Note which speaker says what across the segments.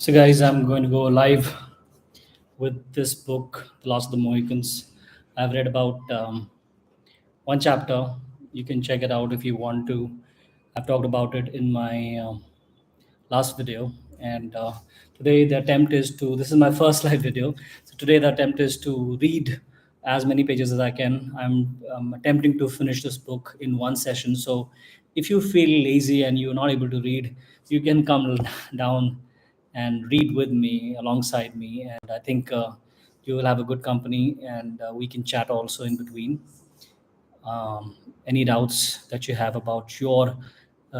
Speaker 1: So, guys, I'm going to go live with this book, The Last of the Mohicans. I've read about one chapter. You can check it out if you want to. I've talked about it in my last video. And today, the attempt is to this is my first live video. So, today, the attempt is to read as many pages as I can. I'm attempting to finish this book in one session. So, if you feel lazy and you're not able to read, you can come down and read with me alongside me. And I think you will have a good company and we can chat also in between. Any doubts that you have about your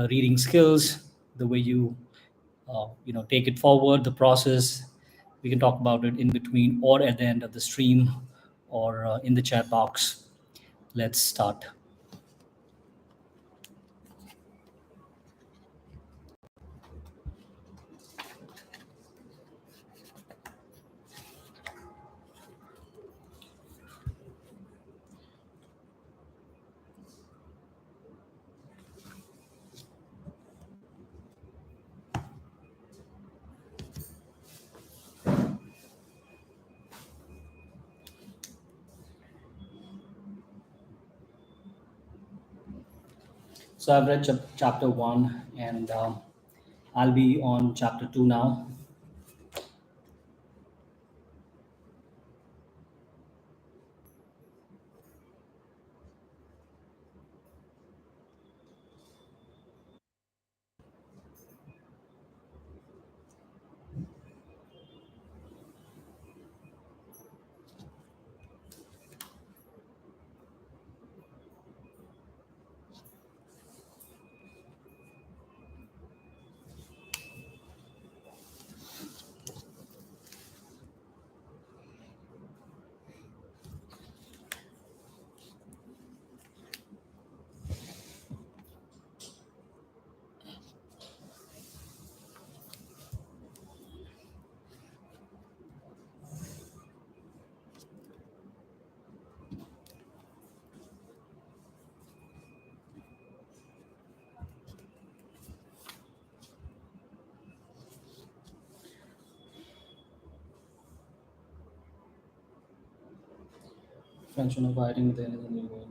Speaker 1: reading skills, the way you take it forward, the process, we can talk about it in between or at the end of the stream or in the chat box. Let's start. So I've read chapter one, and I'll be on chapter two now. Function of writing there is a new word.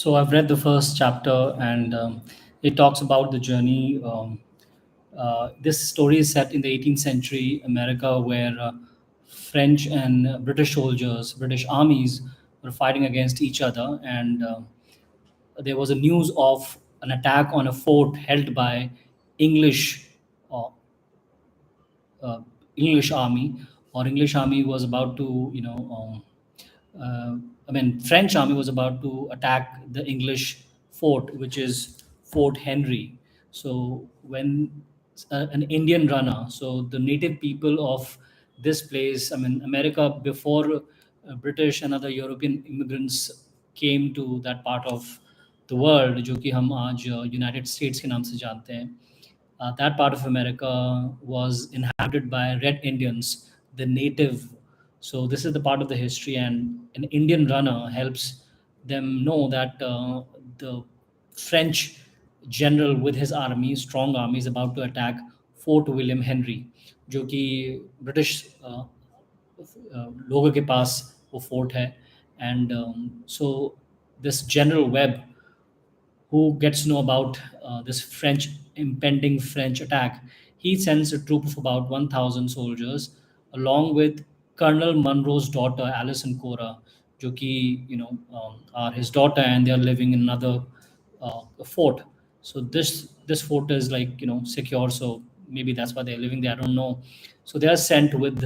Speaker 1: So I've read the first chapter, and it talks about the journey. This story is set in the 18th century America, where French and British soldiers, British armies, were fighting against each other, and there was a news of an attack on a fort held by English uh, uh, English army, or English army was about to, I mean, French army was about to attack the English fort, which is Fort Henry. So when an Indian runner, so the native people of this place, I mean, America before British and other European immigrants came to that part of the world, जो कि हम आज United states के नाम से जानते हैं, that part of America was inhabited by Red Indians, the native. So this is the part of the history, and an Indian runner helps them know that the French general with his army, strong army, is about to attack Fort William Henry, जो कि British लोगों के पास वो fort है. And so this general web, who gets to know about this French impending French attack, he sends a troop of about 1,000 soldiers along with Colonel Munro's daughter, Alison Cora, जो कि are his daughter, and they are living in another fort. So this fort is like secure. So maybe that's why they're living there. I don't know. So they are sent with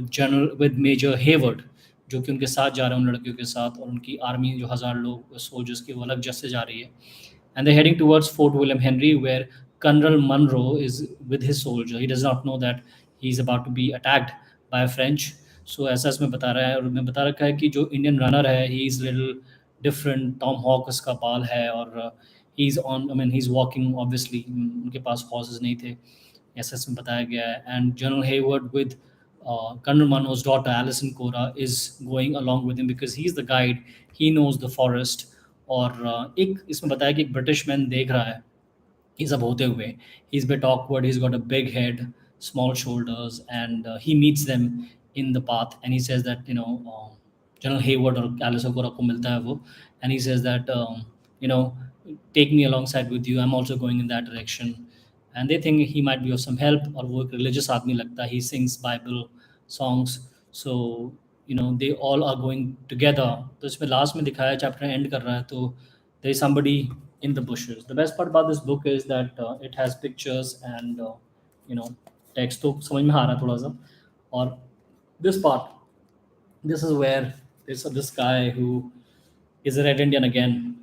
Speaker 1: general with Major Hayward, जो कि उनके साथ जा रहे हैं उन लड़कियों के साथ, और उनकी आर्मी जो 1,000 लोग सोल्जर्स की वो अलग जगह से जा रही है. And they're heading towards Fort William Henry, where Colonel Munro is with his soldier. He does not know that he's about to be attacked by French. So ऐसा इसमें बता रहा है, और मैं बता रखा है कि जो इंडियन रनर है, he is little different. Tomahawk उसका बाल है, और he is on, I mean he is walking obviously, उनके पास हॉर्सेस नहीं थे, ऐसा इसमें बताया गया है. And general Heyward with Colonel Munro's daughter, Alison Cora, is going along with him because he's the guide. He knows the forest. और एक इसमें बताया कि एक ब्रिटिश मैन देख रहा है ये सब होते हुए. He's a bit awkward. He's got a big head, small shoulders, and he meets them in the path. And he says that General Hayward और Alice O'Gora को मिलता है वो, and he says that you know take me alongside with you. I'm also going in that direction. And they think he might be of some help. और वो एक religious आदमी लगता है. He sings Bible songs. So they all are going together. तो इसमें last में दिखाया, चैप्टर एंड कर रहा है, तो there is somebody in the bushes. The best part about this book is that it has pictures and you know text, तो समझ में आ रहा है थोड़ा सा. और this part, this is where there's this guy who is a red Indian again.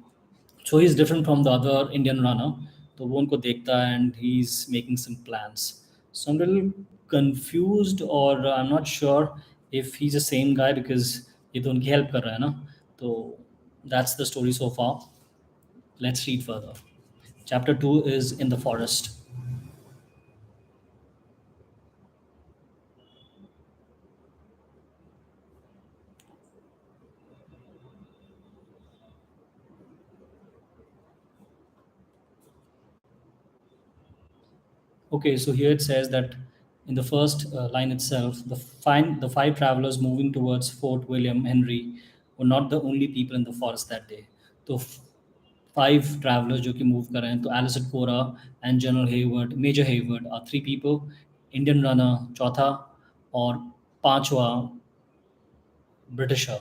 Speaker 1: So he's different from the other Indian runner. तो वो उनको देखता है, and he's making some plans. So I'm a little confused, or I'm not sure if he's the same guy, because ये तो उनकी help कर रहा है ना. तो that's the story so far. Let's read further. Chapter 2 is in the forest. Okay, so here it says that in the first line itself, the five travelers moving towards Fort William Henry were not the only people in the forest that day. So five travelers जो कि move कर रहे हैं, तो Alice and Cora and general Heyward, major Heyward are three people, Indian runner चौथा, और पांचवा britisher.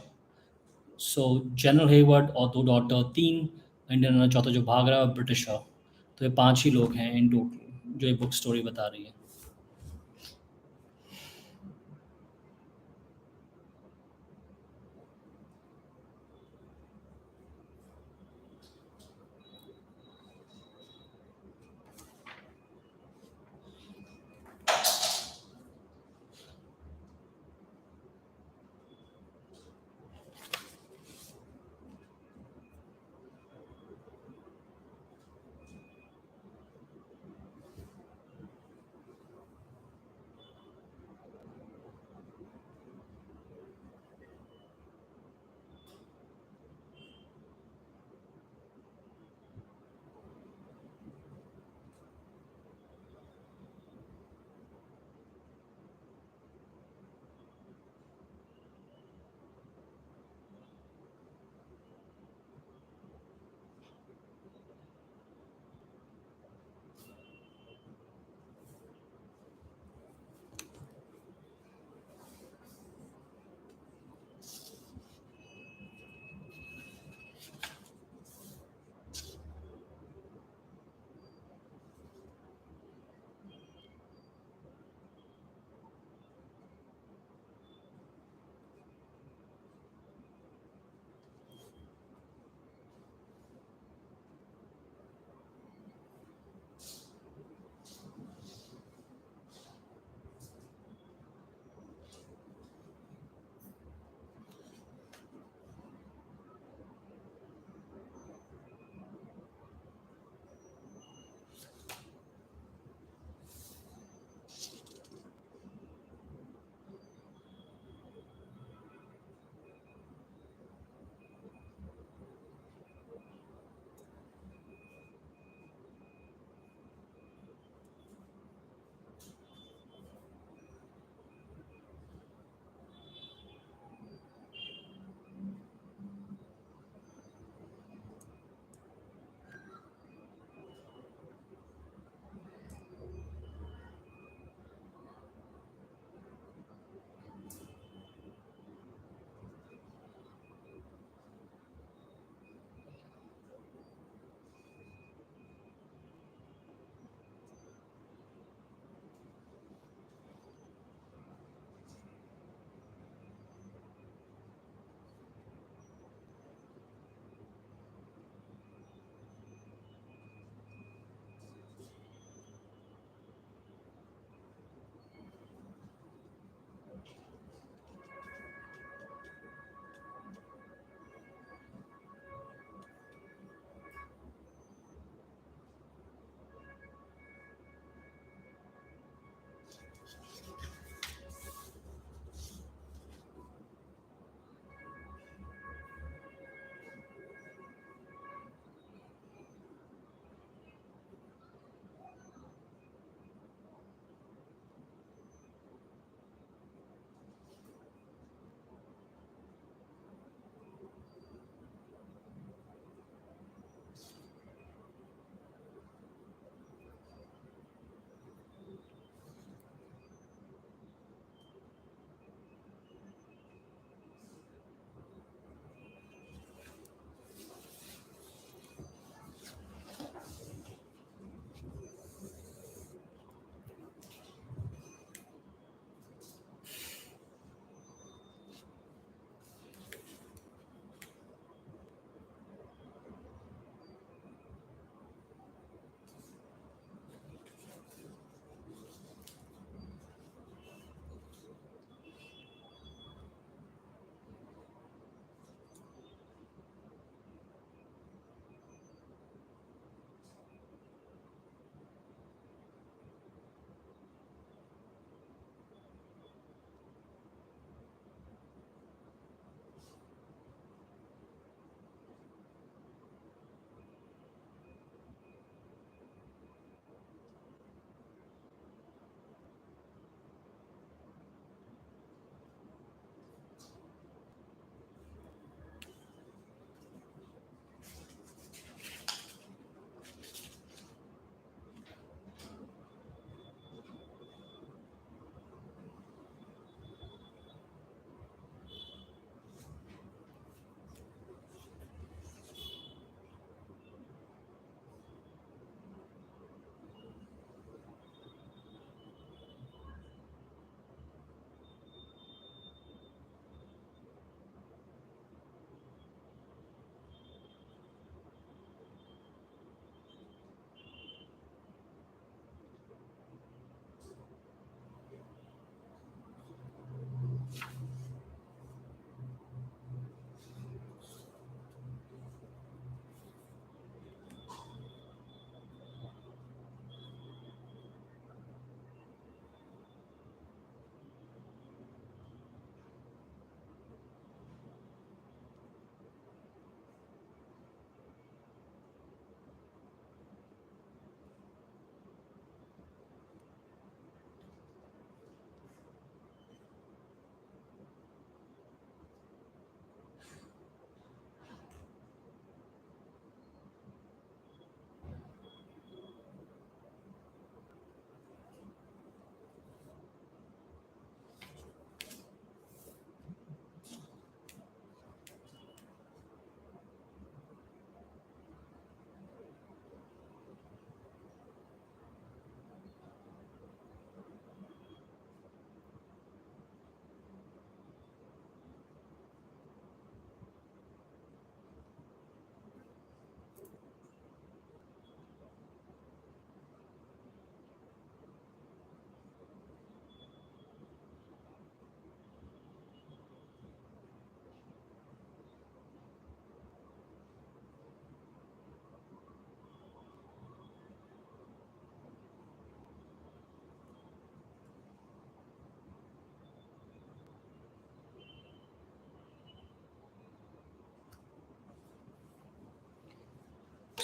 Speaker 1: सो general Hayward और दो डॉटर, तीन, इंडियन रनर चौथा जो भाग रहा है, ब्रिटिशर. तो ये पांच ही लोग हैं इन टोटल जो ये बुक स्टोरी बता रही है.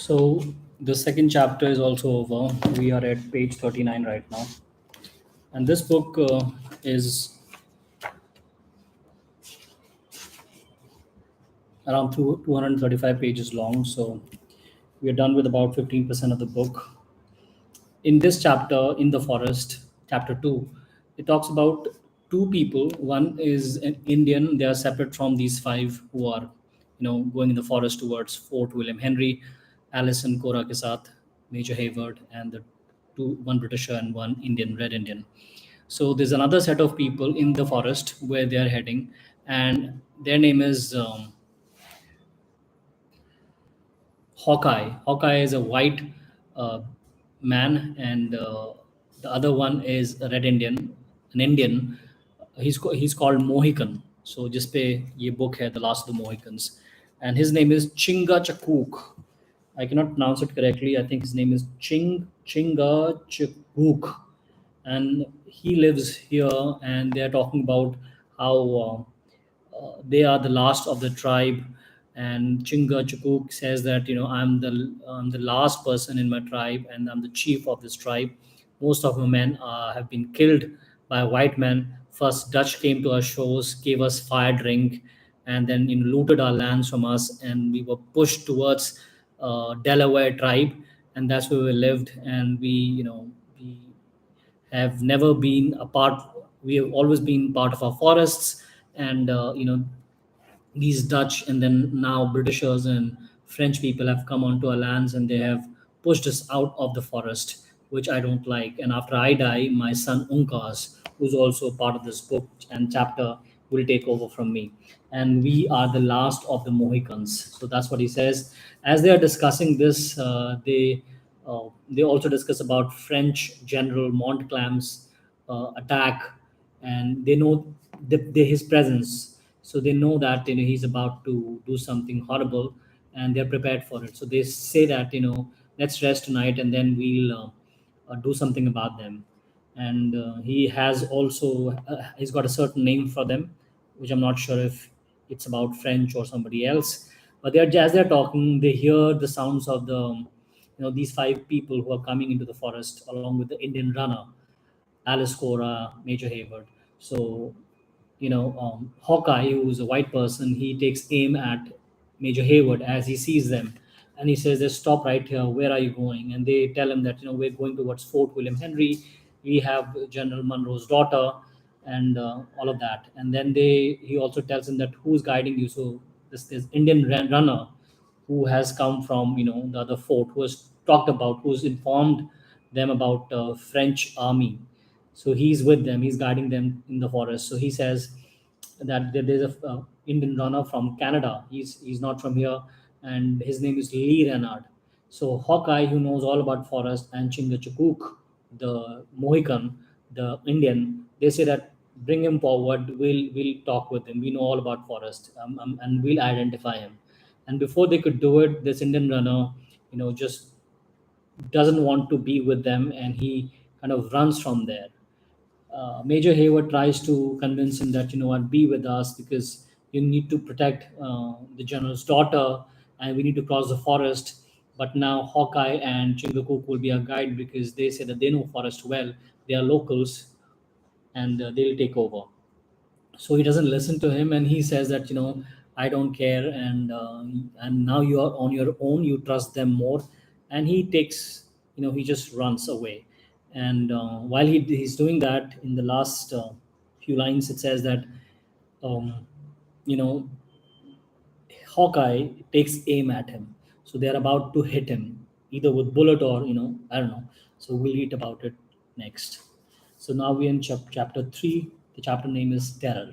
Speaker 1: So the second chapter is also over. We are at page 39 right now. And this book is around 235 pages long. So we are done with about 15% of the book. In this chapter, in the forest, chapter 2, it talks about two people. One is an Indian. They are separate from these five who are, going in the forest towards Fort William Henry, Allison Kora Kesat, Major Hayward, and the one Britisher and one Indian, Red Indian. So there's another set of people in the forest where they are heading, and their name is Hawkeye. Hawkeye is a white uh, man, and the other one is a red Indian, an Indian. He's called Mohican. So just pay ye book hai, The Last of the Mohicans, and his name is Chinga Chakuk. I cannot pronounce it correctly. I think his name is Chinga Chakuk, and he lives here. And they are talking about how they are the last of the tribe. And Chinga Chukuk says that I'm the last person in my tribe, and I'm the chief of this tribe. Most of my men have been killed by white men. First, Dutch came to our shores, gave us fire drink, and then looted our lands from us, and we were pushed towards Delaware tribe, and that's where we lived. And we have never been a part. We have always been part of our forests, and these Dutch and then now Britishers and French people have come onto our lands, and they have pushed us out of the forest, which I don't like. And after I die, my son Unkas, who's also part of this book and chapter, will take over from me. And we are the last of the Mohicans. So that's what he says. As they are discussing this, they also discuss about French General Montcalm's attack, and they know his presence, so they know that he's about to do something horrible, and they're prepared for it. So they say that let's rest tonight, and then we'll do something about them. And he has also he's got a certain name for them, which I'm not sure if it's about French or somebody else. But as they're talking, they hear the sounds of these five people who are coming into the forest along with the Indian runner, Alice Cora, Major Hayward. So, Hawkeye, who's a white person, he takes aim at Major Hayward as he sees them. And he says, "Just stop right here. Where are you going?" And they tell him that, we're going towards Fort William Henry. We have General Monroe's daughter, and all of that. And then he also tells him that who's guiding you. So this Indian runner who has come from the other fort, who has talked about, who's informed them about French army. So he's with them, he's guiding them in the forest. So he says that there's a Indian runner from Canada. He's not from here, and his name is Lee Renard. So Hawkeye, who knows all about forest, and Chingachgook, the Mohican, the Indian, they say that bring him forward. We'll talk with him. We know all about forest, and we'll identify him. And before they could do it, this Indian runner, just doesn't want to be with them, and he kind of runs from there. Major Hayward tries to convince him that what, be with us, because you need to protect the general's daughter, and we need to cross the forest. But now Hawkeye and Chingakook will be our guide, because they say that they know forest well. They are locals, and they'll take over. So he doesn't listen to him, and he says that I don't care, and now you are on your own. You trust them more, and he takes he just runs away. And while he's doing that, in the last few lines, it says that um, you know Hawkeye takes aim at him. So they're about to hit him either with bullet or I don't know. So we'll read about it next. So now we're in chapter 3. The chapter name is Terror.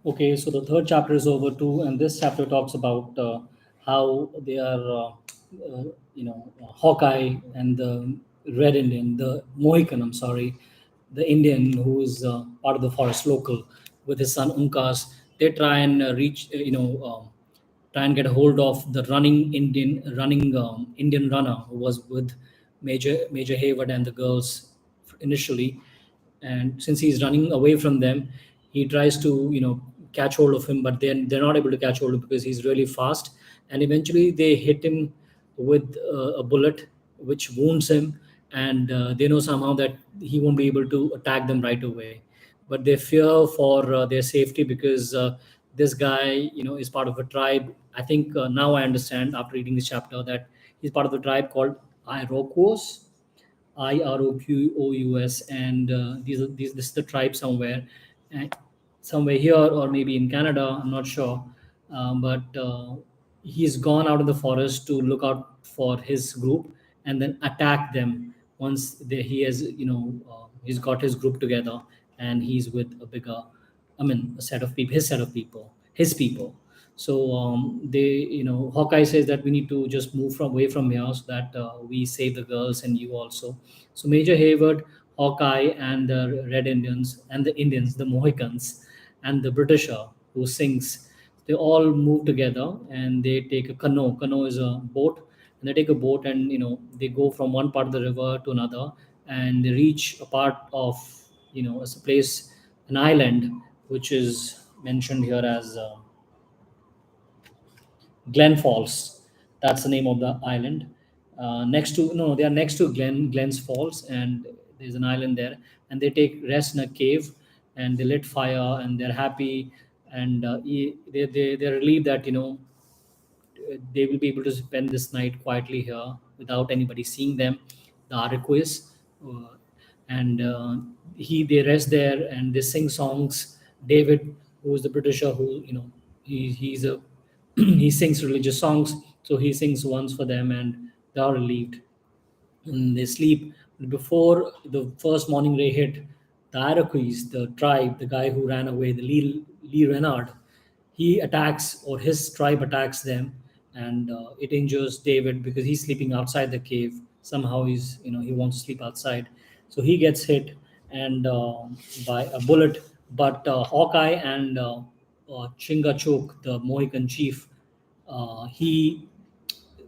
Speaker 1: Okay, so the third chapter is over too, and this chapter talks about how they are, Hawkeye and the Red Indian, the Mohican. I'm sorry, the Indian who is part of the forest local with his son Unkas. They try and reach, try and get a hold of the running Indian runner who was with Major Hayward and the girls initially, and since he's running away from them, he tries to catch hold of him, but then they're not able to catch hold of him because he's really fast, and eventually they hit him with a bullet which wounds him, and they know somehow that he won't be able to attack them right away, but they fear for their safety because this guy is part of a tribe. I think now I understand after reading this chapter that he's part of the tribe called Iroquois. Iroquois, and this is the tribe somewhere, and somewhere here or maybe in Canada. I'm not sure, but he's gone out of the forest to look out for his group and then attack them once he has he's got his group together and he's with a bigger, I mean, a set of people, his set of people, his people. So Hawkeye says that we need to just move from away from here so that we save the girls and you also. So Major Hayward, Hawkeye, and the Red Indians and the Indians, the Mohicans, and the Britisher who sings, they all move together and they take a canoe. Canoe is a boat, and they take a boat and they go from one part of the river to another, and they reach a part of as a place, an island, which is mentioned here as Glen Falls. That's the name of the island. Next to no, they are next to Glens Falls, and there's an island there. And they take rest in a cave, and they lit fire, and they're happy, and they're relieved that they will be able to spend this night quietly here without anybody seeing them. The Iroquois, uh, and they rest there and they sing songs. David, who is the Britisher, who he's a he sings religious songs, so he sings once for them, and they are relieved and they sleep. Before the first morning ray hit, the Iroquois, the tribe, the guy who ran away, the Lee Renard, he attacks, or his tribe attacks them, and it injures David because he's sleeping outside the cave. Somehow he wants to sleep outside, so he gets hit and by a bullet. But Hawkeye and Chingachgook, the Mohican chief, he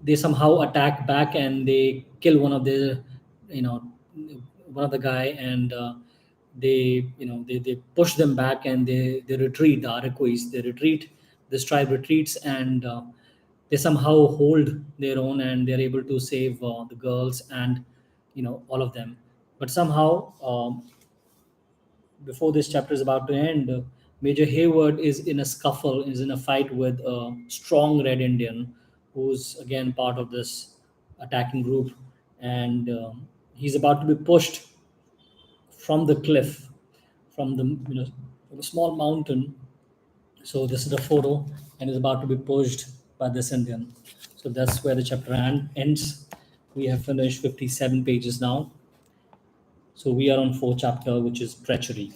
Speaker 1: they somehow attack back and they kill you know one of the guy, and they push them back and they retreat. The Iroquois, they retreat, this tribe retreats, and they somehow hold their own and they're able to save the girls and all of them. But somehow before this chapter is about to end, Major Hayward is in a scuffle, is in a fight with a strong Red Indian, who's again part of this attacking group, and he's about to be pushed from the cliff, from the from a small mountain. So this is the photo, and is about to be pushed by this Indian. So that's where the chapter ends. We have finished 57 pages now. So we are on fourth chapter, which is treachery.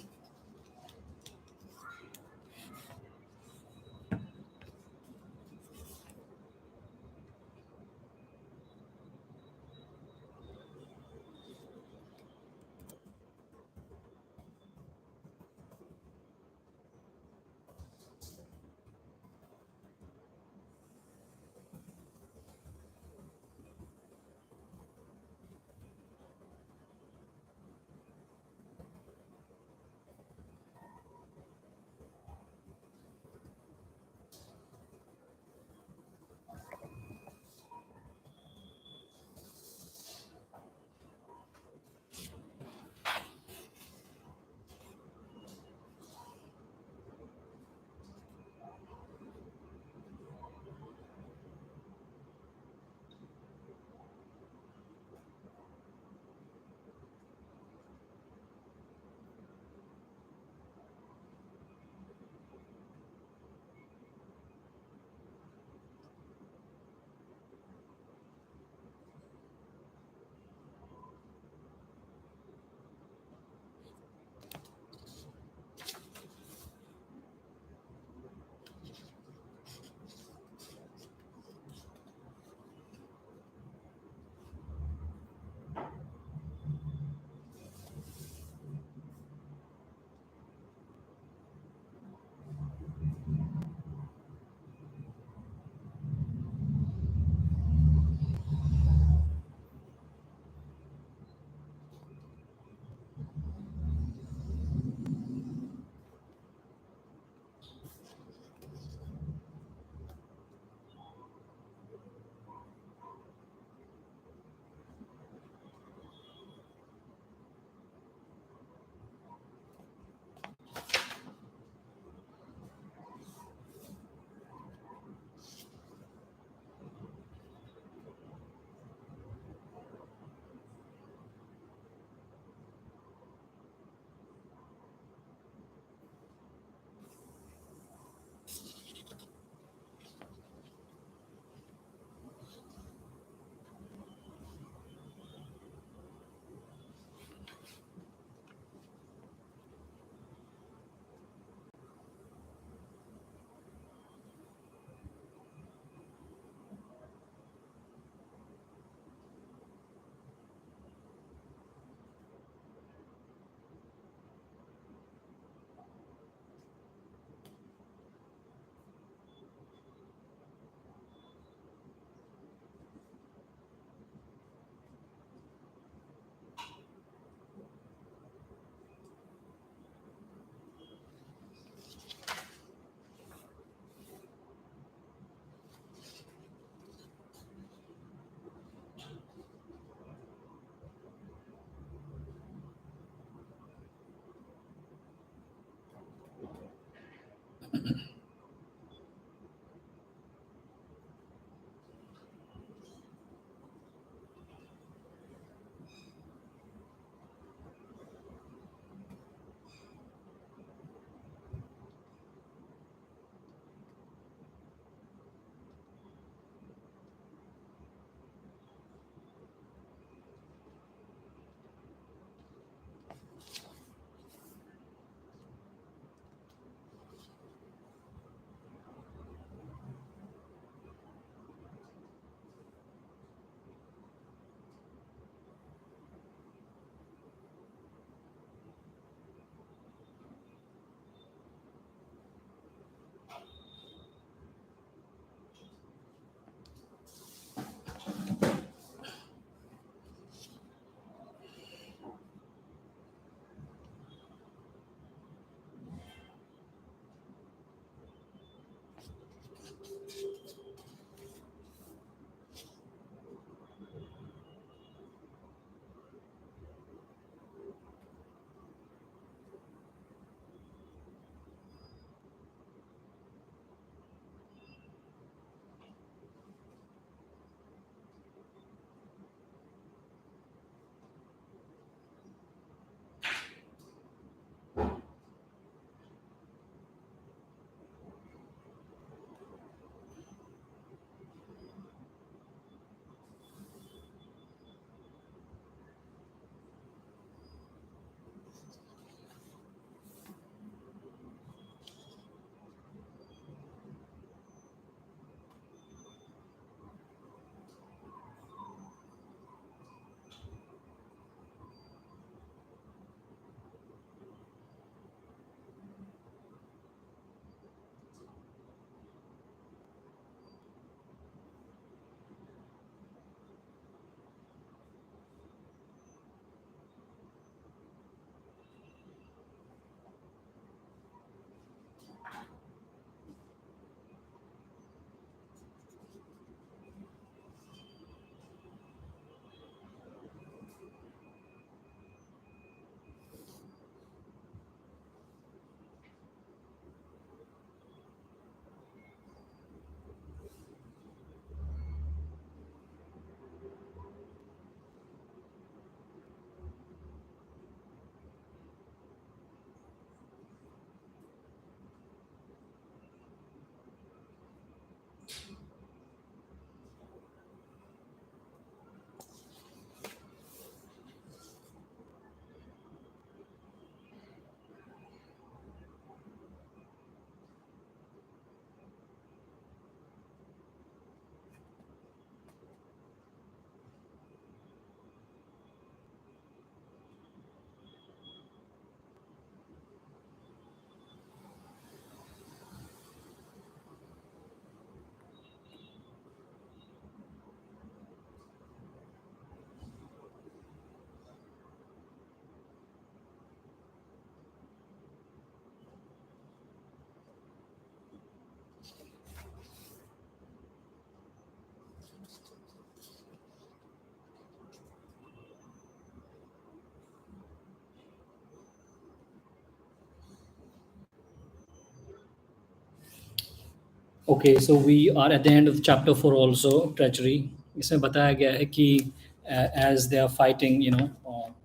Speaker 1: Okay, so we are at the end of chapter 4 also, treachery. इसमें बताया गया है कि as they are fighting,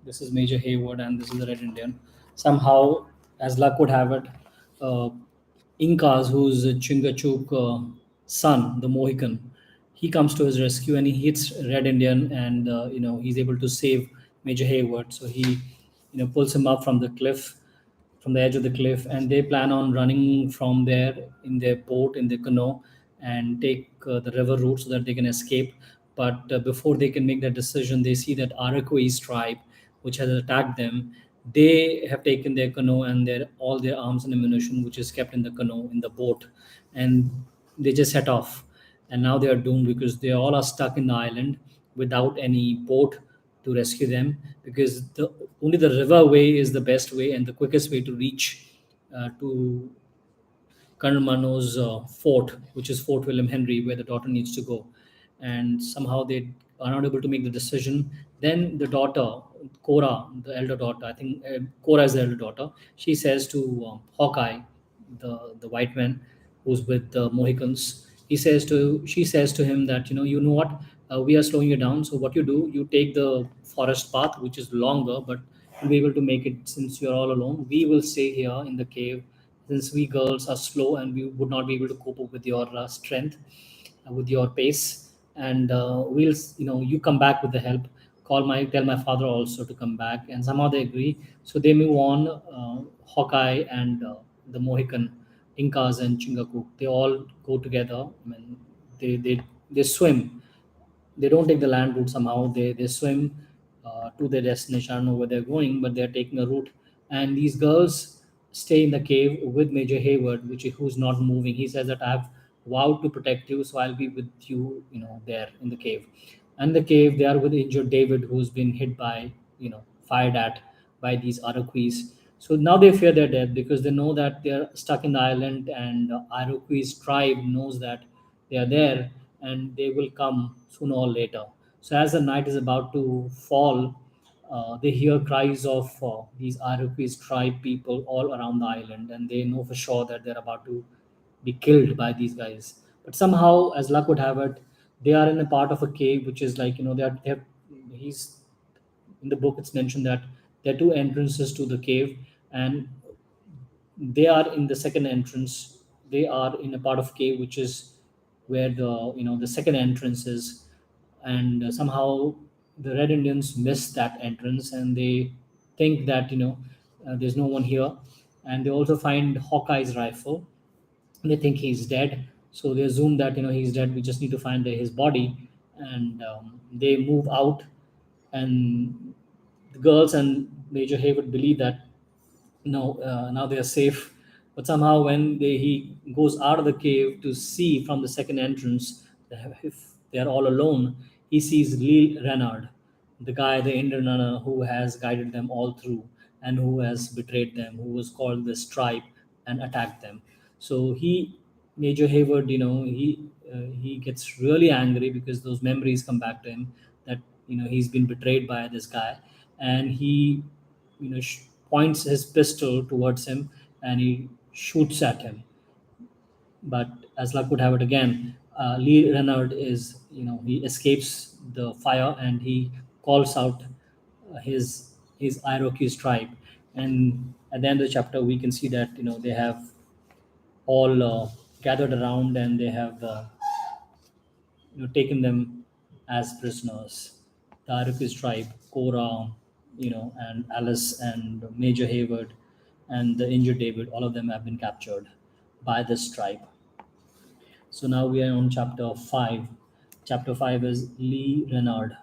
Speaker 1: this is Major Hayward and this is the Red Indian. Somehow, as luck would have it, uh, Incas, who's Chingachgook son, the Mohican, he comes to his rescue and he hits Red Indian, and he's able to save Major Hayward. So he pulls him up from the edge of the cliff, and they plan on running from there in their boat, in their canoe, and take the river route so that they can escape. But before they can make that decision, they see that Arakwais tribe, which has attacked them, they have taken their canoe and all their arms and ammunition, which is kept in the canoe in the boat, and they just set off. And now they are doomed because they all are stuck in the island without any boat to rescue them, because only the river way is the best way and the quickest way to reach to Colonel Mano's fort, which is Fort William Henry, where the daughter needs to go. And somehow they are not able to make the decision. Then the daughter, Cora, the elder daughter, I think Cora is the elder daughter, she says to Hawkeye, the white man who's with the Mohicans, she says to him that, you know what, we are slowing you down. So what you do, you take the forest path, which is longer, but you'll be able to make it since you're all alone. We will stay here in the cave since we girls are slow and we would not be able to cope up with your strength, with your pace. And you come back with the help. Tell my father also to come back, and somehow they agree. So they move on. Hawkeye and the Mohican, Incas and Chingacook, they all go together. I mean, they swim. They don't take the land route. Somehow they swim to their destination. I don't know where they're going, but they're taking a route. And these girls stay in the cave with Major Hayward, who's not moving. He says that I've vowed to protect you, so I'll be with you, there in the cave. And the cave, they are with injured David, who's been hit by, fired at by these Iroquois. So now they fear their death because they know that they're stuck in the island, and Iroquois tribe knows that they are there and they will come sooner or later. So as the night is about to fall, they hear cries of these Iroquois tribe people all around the island, and they know for sure that they're about to be killed by these guys. But somehow, as luck would have it, they are in a part of a cave, which is like, he's in the book. It's mentioned that there are two entrances to the cave, and they are in the second entrance. They are in a part of cave which is where the second entrance is. And somehow the Red Indians miss that entrance, and they think that there's no one here. And they also find Hawkeye's rifle. They think he's dead, so they assume that he's dead. We just need to find his body. And they move out, and the girls and Major Hayward believe that now they are safe. But somehow, when he goes out of the cave to see from the second entrance, if they are all alone, he sees Lee Renard, the guy, the Indian runner who has guided them all through and who has betrayed them, who was called this tribe and attacked them. So Major Hayward, he gets really angry because those memories come back to him, that he's been betrayed by this guy. And he points his pistol towards him, and he shoots at him. But as luck would have it again, Lee Renard he escapes the fire, and he calls out his Iroquois tribe. And at the end of the chapter, we can see that they have all gathered around, and they have taken them as prisoners. The Iroquois tribe, Cora, and Alice and Major Hayward and the injured David, all of them have been captured by this tribe. So now we are on chapter 5. Chapter 5 is Lee Renard.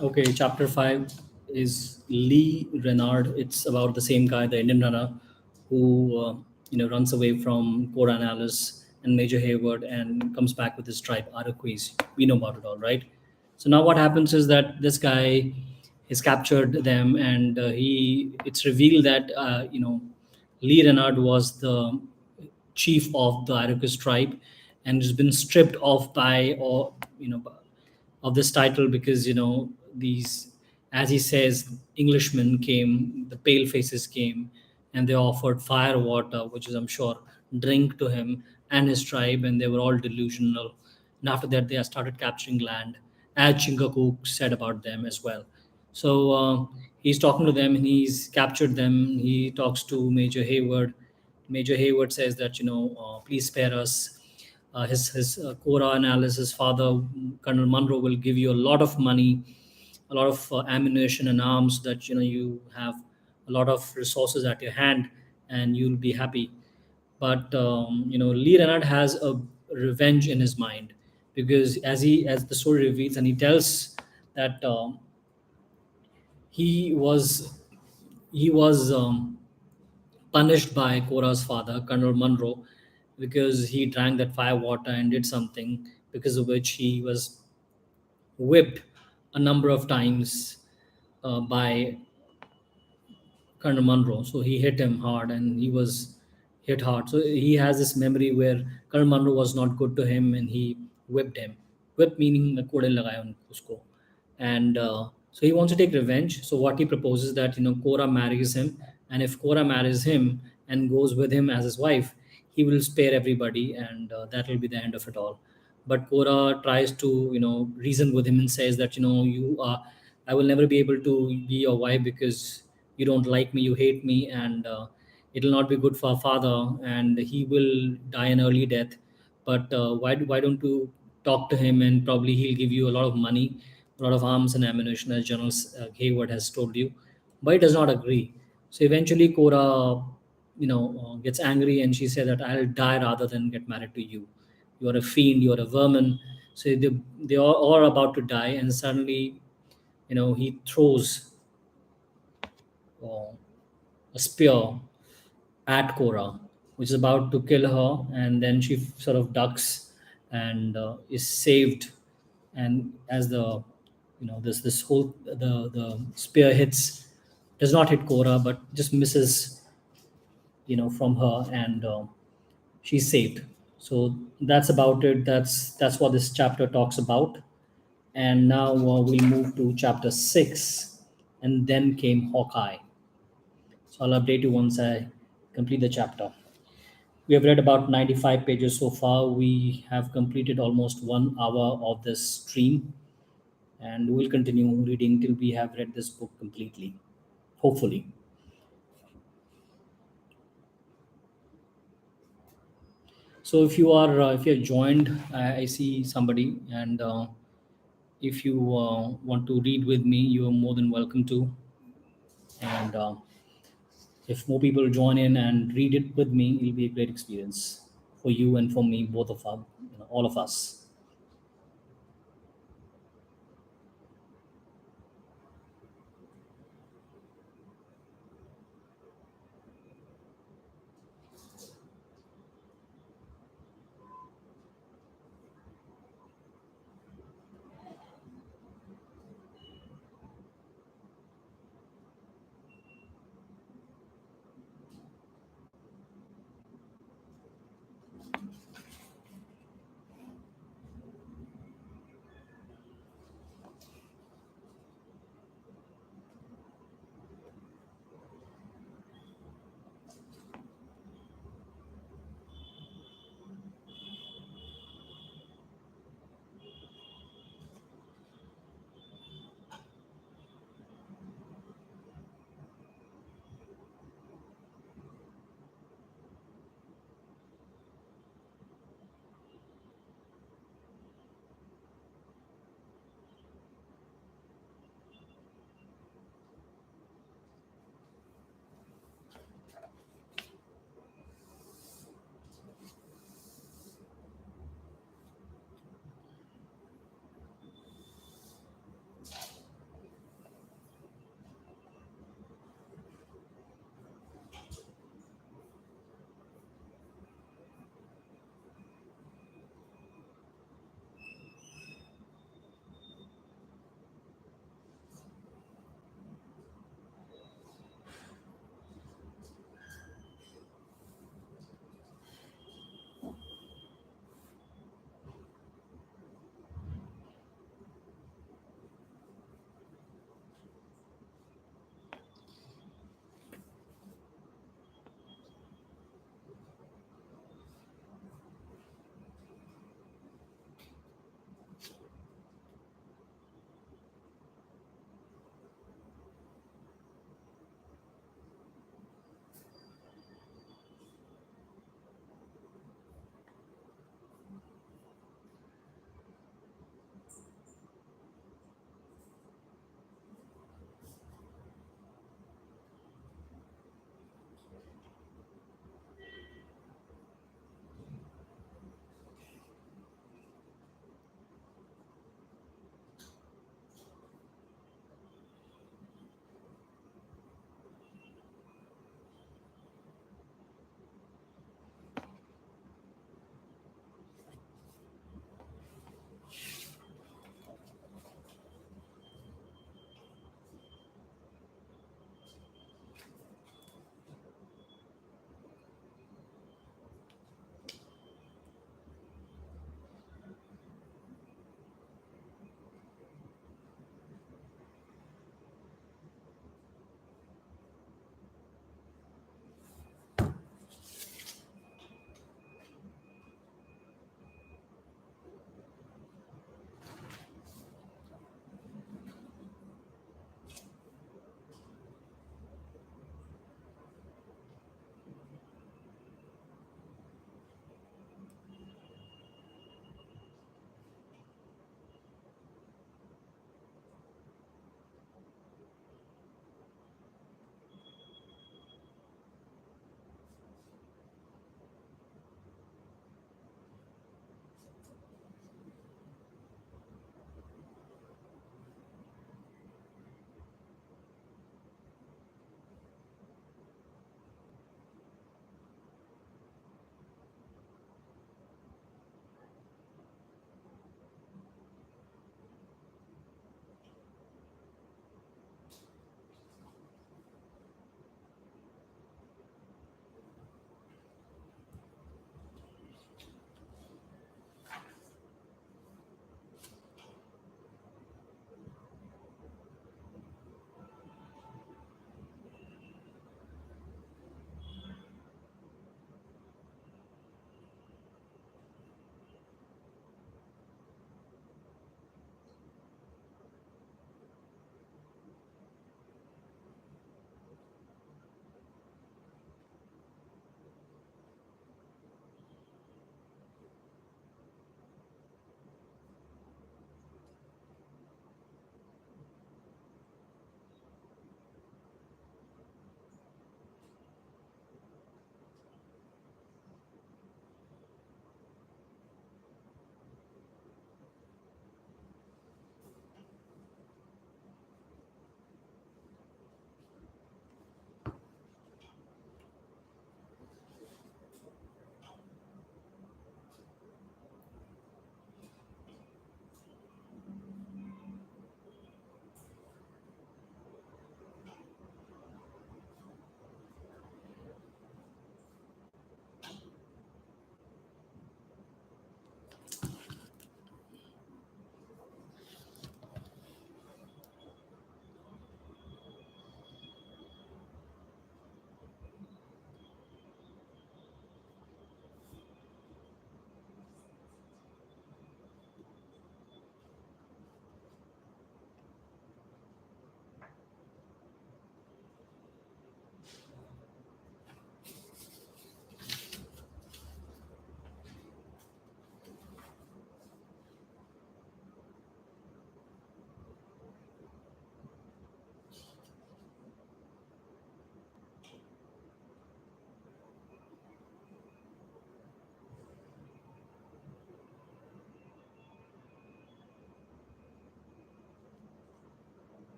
Speaker 1: Okay, chapter 5 is Lee Renard. It's about the same guy, the Indian runner, who runs away from Cora and Alice and Major Hayward and comes back with his tribe, Iroquois. We know about it all, right? So now what happens is that this guy has captured them, and he it's revealed that Lee Renard was the chief of the Iroquois tribe, and has been stripped off by or of this title because these, as he says, Englishmen came, the pale faces came, and they offered fire water, which is, I'm sure, drink to him and his tribe, and they were all delusional. And after that, they started capturing land, as Chingakook said about them as well. So he's talking to them, and he's captured them. He talks to Major Hayward. Major Hayward says that, please spare us. His Cora and Alice, his father, Colonel Munro, will give you a lot of money, a lot of ammunition and arms, so that you have a lot of resources at your hand, and you'll be happy. But Lee Renard has a revenge in his mind, because as the story reveals, and he tells that he was punished by Cora's father, Colonel Munro, because he drank that fire water and did something, because of which he was whipped a number of times by Colonel Munro. So he hit him hard, and he was hit hard. So he has this memory where Colonel Munro was not good to him, and he whipped him. Whip meaning कोड़े लगाए उसको. And so he wants to take revenge. So what he proposes that Cora marries him, and if Cora marries him and goes with him as his wife, he will spare everybody, and that will be the end of it all. But Cora tries to reason with him and says that you are, I will never be able to be your wife because you don't like me, you hate me, and it will not be good for our father, and he will die an early death. But why don't you talk to him, and probably he'll give you a lot of money, a lot of arms and ammunition, as General Hayward has told you. But he does not agree. So eventually Cora gets angry, and she said that I'll die rather than get married to you. You're a fiend, you're a vermin. So they are all about to die, and suddenly he throws uh, a spear at Cora, which is about to kill her, and then she sort of ducks and is saved. And as the this whole the spear hits, does not hit Cora, but just misses from her, and she's saved. So that's about it. That's what this chapter talks about. And now we'll move to chapter 6, and then came Hawkeye. So I'll update you once I complete the chapter. We have read about 95 pages so far. We have completed almost 1 hour of this stream, and we'll continue reading till we have read this book completely, hopefully. So if you're joined, I see somebody, and if you want to read with me, you are more than welcome to. And if more people join in and read it with me, it'll be a great experience for you and for me, both of us, all of us.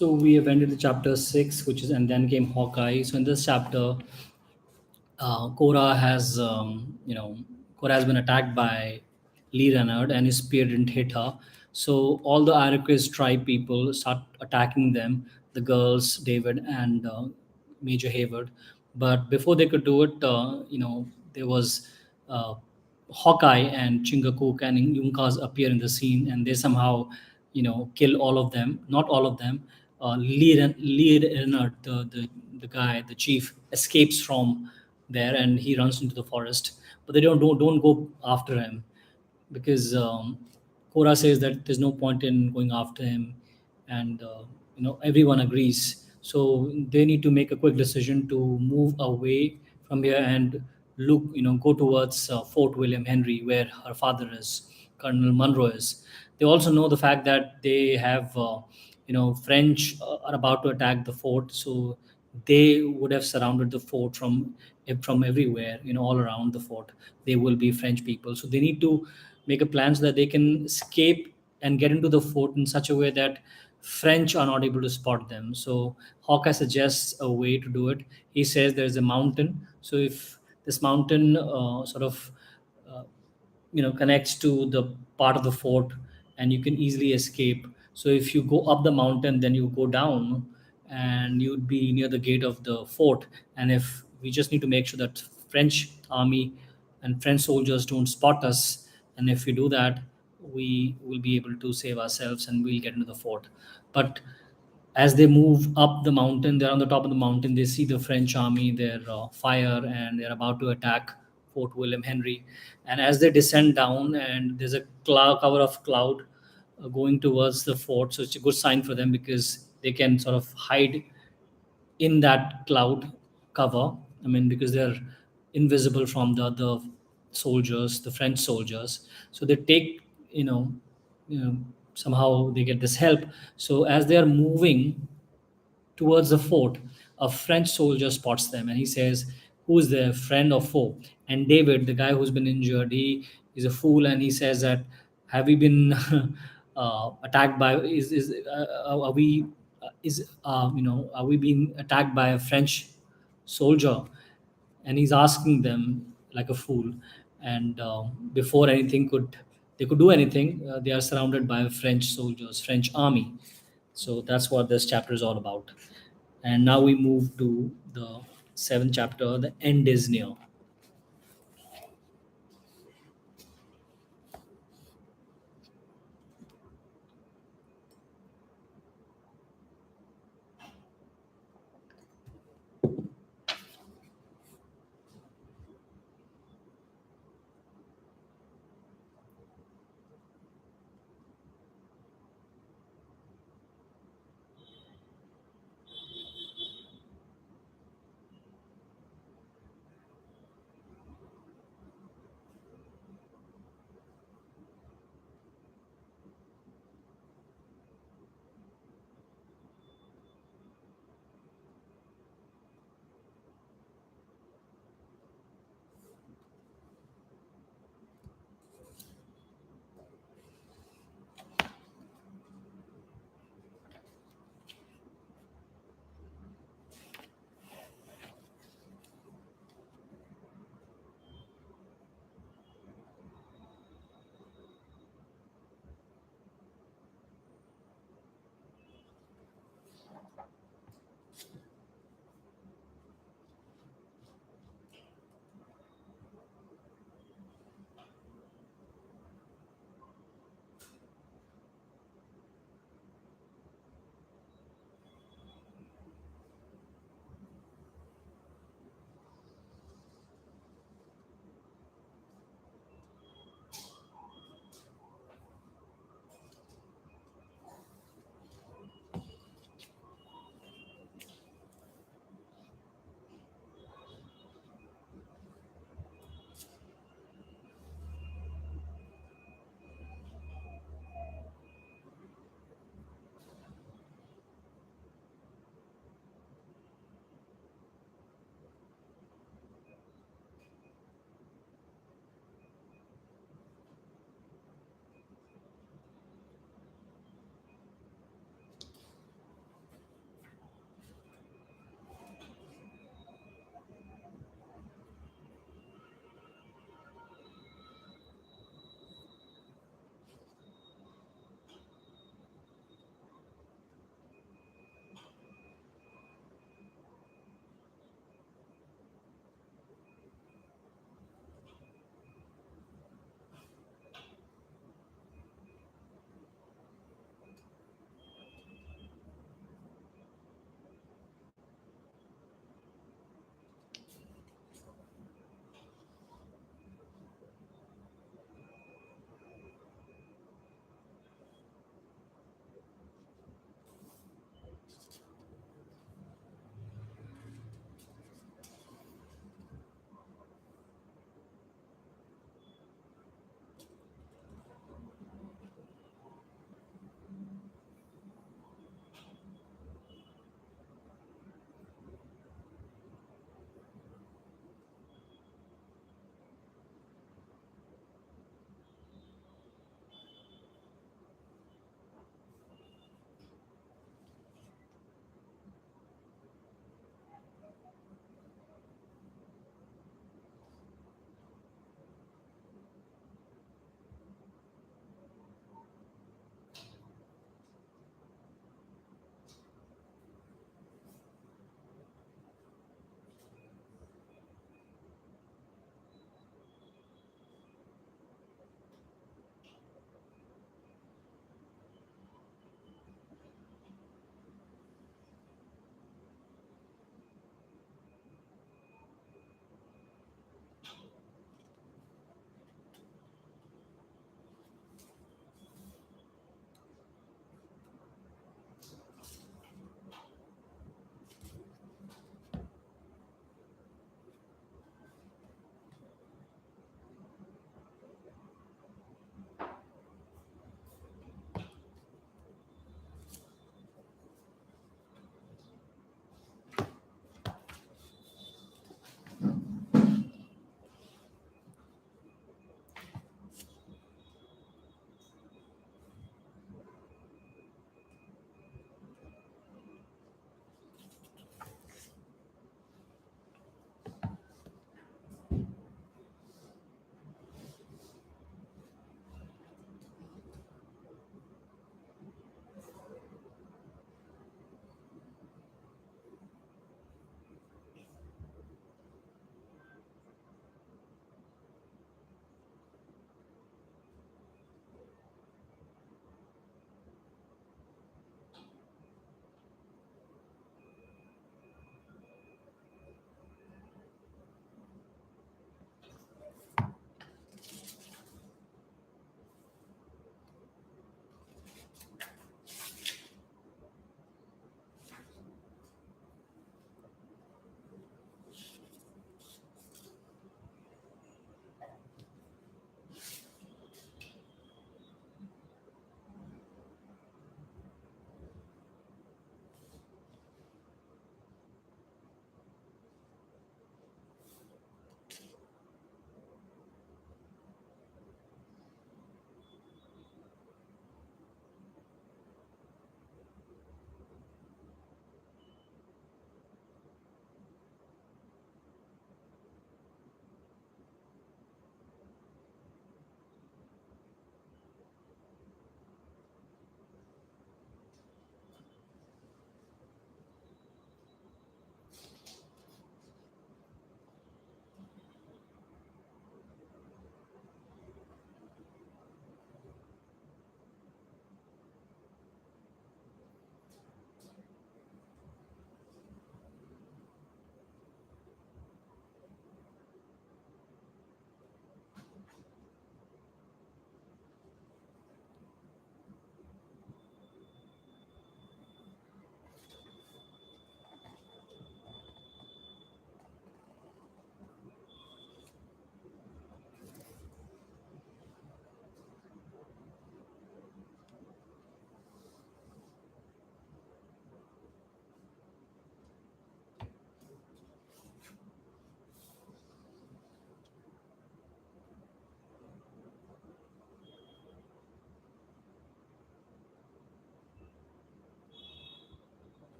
Speaker 1: So we have ended the chapter 6, which is, and then came Hawkeye. So in this chapter, Cora has, Cora has been attacked by Lee Renard, and his spear didn't hit her. So all the Iroquois tribe people start attacking them, the girls, David and Major Hayward. But before they could do it, there was uh, Hawkeye and Chingakuk and Yunkas appear in the scene, and they somehow, kill all of them. Not all of them. Lee Renard, the guy, the chief, escapes from there, and he runs into the forest. But they don't go after him, because Cora says that there's no point in going after him, and everyone agrees. So they need to make a quick decision to move away from here and go towards Fort William Henry, where her father is, Colonel Monroe is. They also know the fact that they have, French are about to attack the fort, so they would have surrounded the fort from everywhere, all around the fort. They will be French people, so they need to make a plan so that they can escape and get into the fort in such a way that French are not able to spot them. So Hawkeye suggests a way to do it. He says there's a mountain. So if this mountain uh, connects to the part of the fort, and you can easily escape. So if you go up the mountain, then you go down, and you'd be near the gate of the fort. And if we just need to make sure that French army and French soldiers don't spot us, and if we do that, we will be able to save ourselves and we'll get into the fort. But as they move up the mountain, they're on the top of the mountain, they see the French army, they're fire, and they're about to attack Fort William Henry. And as they descend down, and there's a cover of cloud going towards the fort, so it's a good sign for them, because they can sort of hide in that cloud cover. I mean, because they're invisible from the other soldiers, the French soldiers. So they take, you know, somehow they get this help. So as they are moving towards the fort, a French soldier spots them, and he says, "Who's there, friend or foe?" And David, the guy who's been injured, he is a fool, and he says that, "Have we been attacked by? Is Are we? Are we being attacked by a French soldier?" And he's asking them like a fool. And before anything could they could do anything, they are surrounded by French soldiers, French army. So that's what this chapter is all about. And now we move to the seventh chapter. The end is near.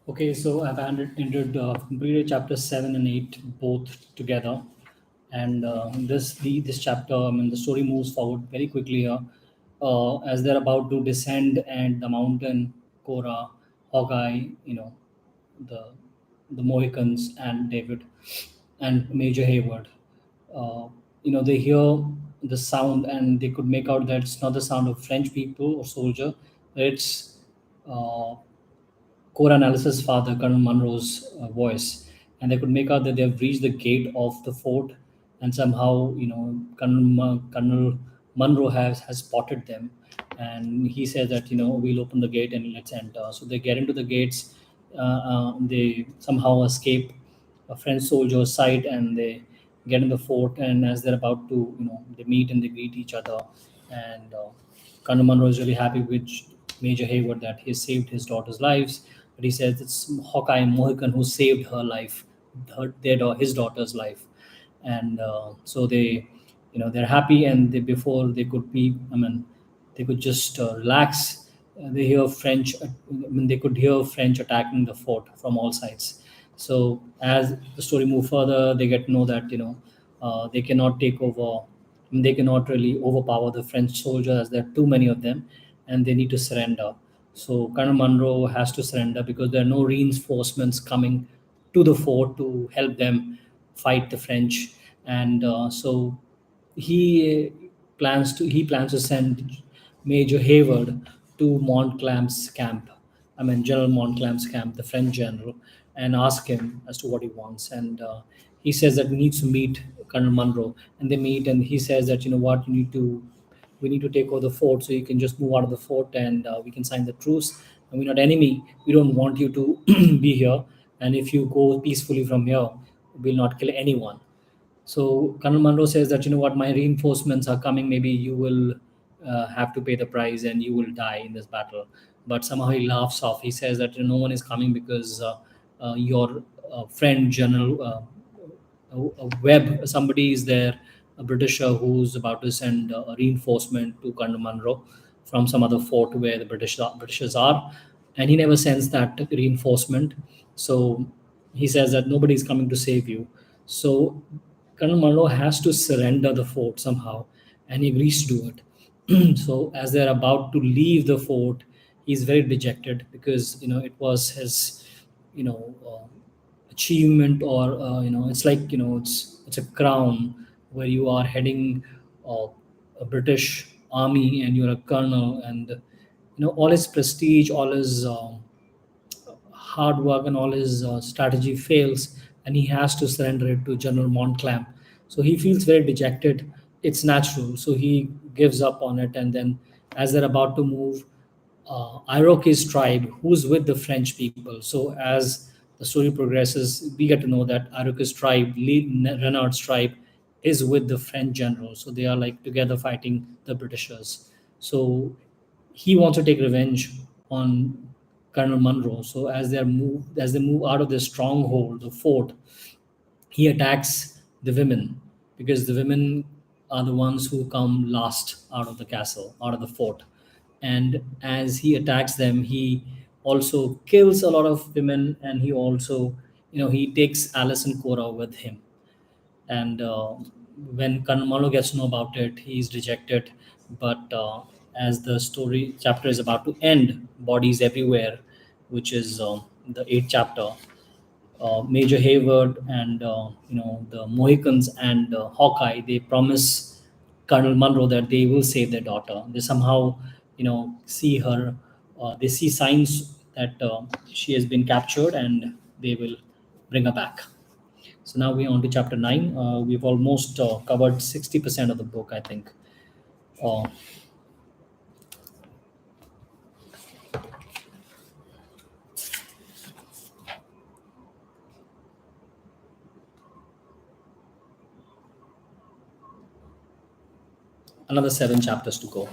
Speaker 1: Okay, so I've entered completed chapter 7 and 8 both together, and this chapter, I mean, the story moves forward very quickly here, as they're about to descend and the mountain, Cora, Hawkeye, the the Mohicans and David and Major Hayward. Uh, they hear the sound and they could make out that it's not the sound of French people or soldier. It's uh, core analysis father, Colonel Munro's voice, and they could make out that they have reached the gate of the fort, and somehow, Colonel Munro has spotted them, and he says that, we'll open the gate and let's enter. So they get into the gates. They somehow escape a French soldier's sight, and they get in the fort. And as they're about to, they meet and they greet each other, and Colonel Munro is really happy with Major Hayward that he saved his daughter's lives. But he says it's Hawkeye Mohican who saved her life, his daughter's life. And so they're happy, and before they could be, I mean, they could just relax. They hear French. I mean, they could hear French attacking the fort from all sides. So as the story move further, they get to know that they cannot take over. They cannot really overpower the French soldiers, as there are too many of them, and they need to surrender. So Colonel Munro has to surrender because there are no reinforcements coming to the fort to help them fight the French, and so he plans to send Major Hayward to Montcalm's camp. I mean, General Montcalm's camp, the French general, and ask him as to what he wants. And he says that he needs to meet Colonel Munro, and they meet, and he says that, what, we need to take over the fort, so you can just move out of the fort, and we can sign the truce. And we're not enemy. We don't want you to be here. And if you go peacefully from here, we'll not kill anyone. So Colonel Munro says that, what, my reinforcements are coming. Maybe you will have to pay the price and you will die in this battle. But somehow he laughs off. He says that, no one is coming because your friend General Webb, somebody is there, a Britisher who's about to send a reinforcement to Colonel Munro from some other fort where the Britishers are, and he never sends that reinforcement. So he says that nobody is coming to save you. So Colonel Munro has to surrender the fort somehow, and he agrees to do it. So as they're about to leave the fort, he's very dejected because, it was his, you know. Achievement, or it's like, it's a crown where you are heading uh, a British army and you're a colonel, and all his prestige, all his hard work, and all his strategy fails, and he has to surrender it to General Montcalm. So he feels very dejected. It's natural. So he gives up on it, and then as they're about to move, Iroquois tribe who's with the French people. So as the story progresses, we get to know that Iroquois tribe, Renard's tribe, is with the French general. So they are like together fighting the Britishers. So he wants to take revenge on Colonel Munro. So as they move out of the stronghold, the fort, he attacks the women, because the women are the ones who come last out of the castle, out of the fort. And as he attacks them, he also kills a lot of women, and he also, he takes Alice and Cora with him. And when Kanmalo gets to know about it, he's rejected. But as the story chapter is about to end, bodies everywhere, which is the eighth chapter, Major Hayward and the Mohicans and Hawkeye, they promise Colonel Munro that they will save their daughter. They somehow, see her. They see signs that she has been captured, and they will bring her back. So now we're on to chapter 9. We've almost covered 60% of the book, I think. Uh, another 7 chapters to go.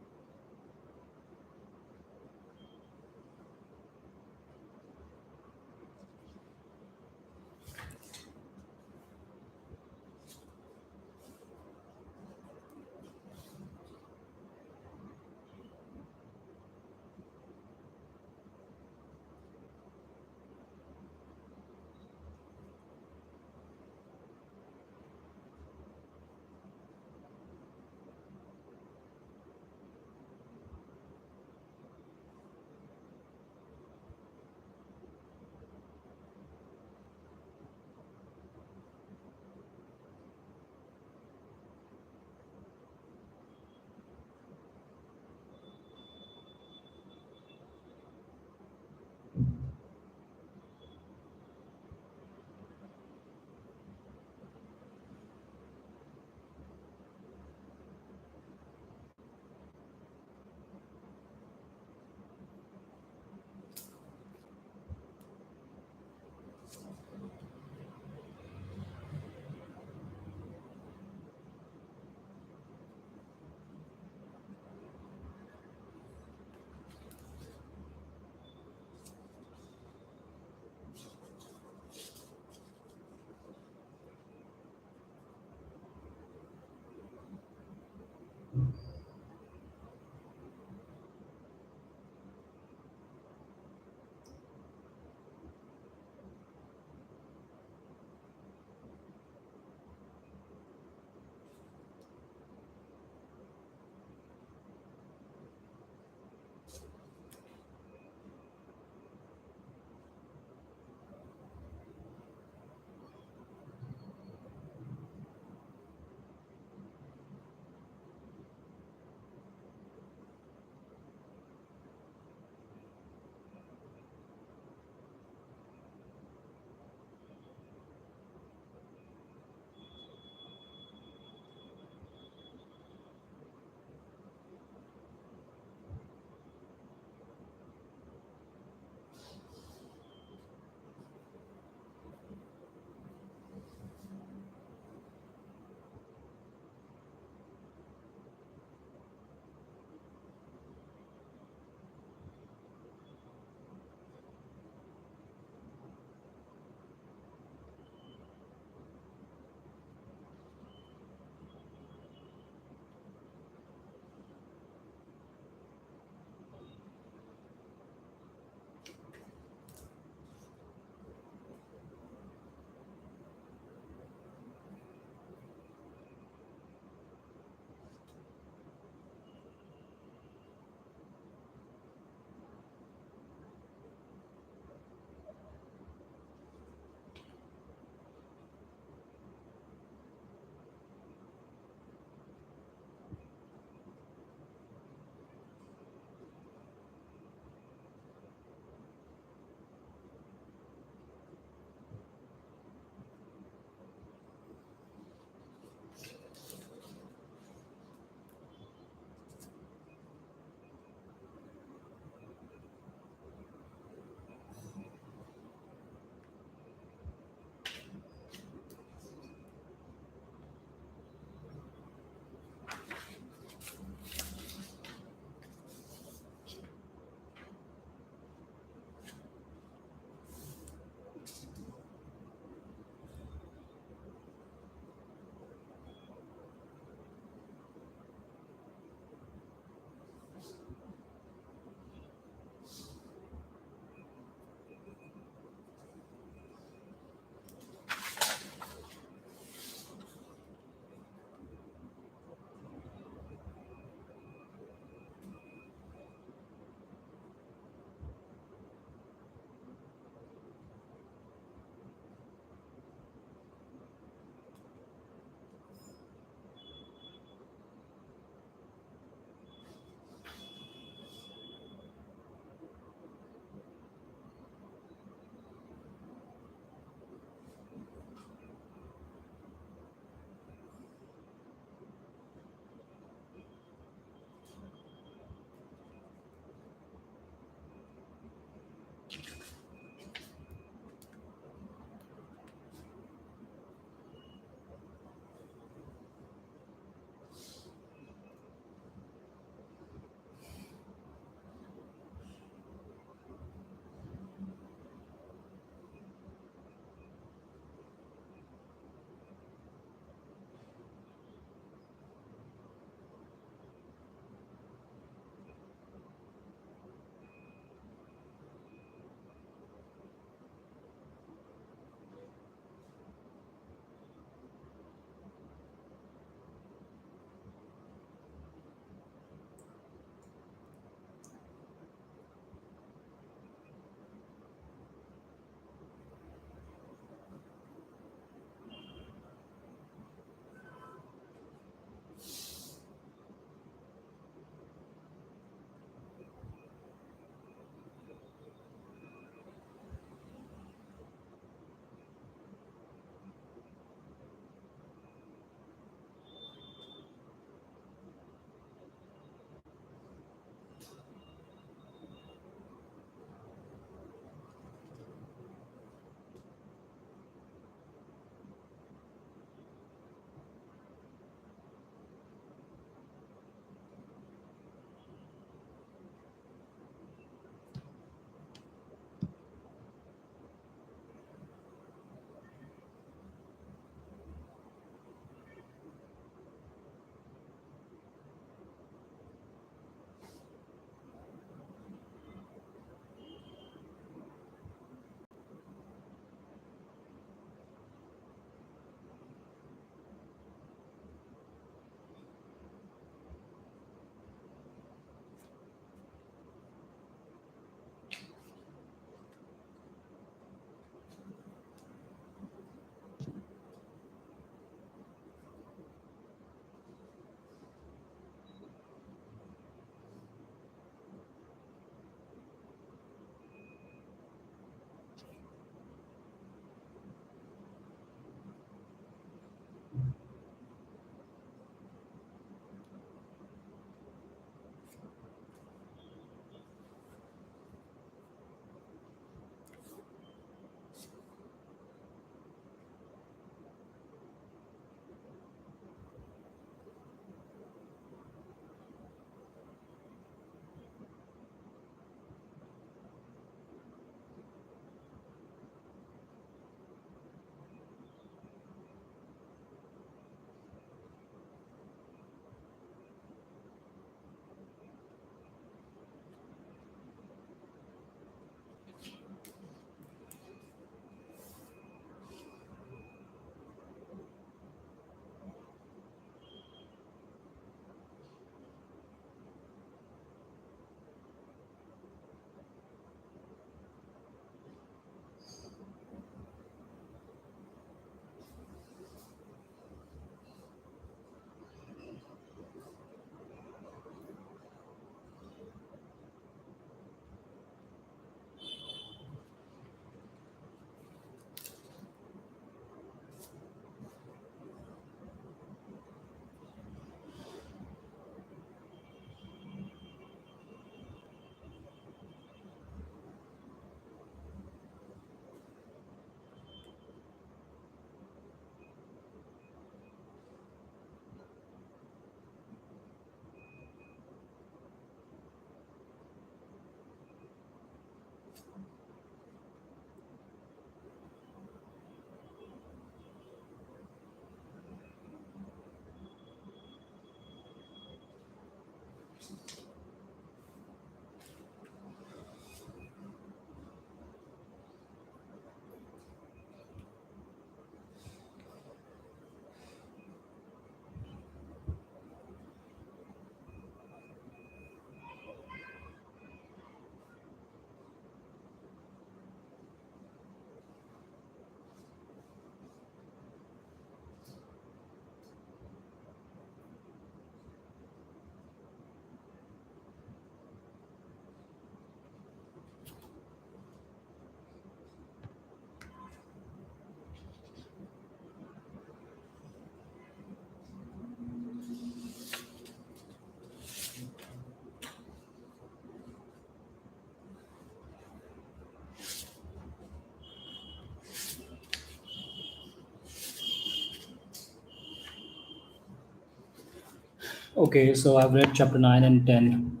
Speaker 1: Okay, so I've read chapter 9 and 10,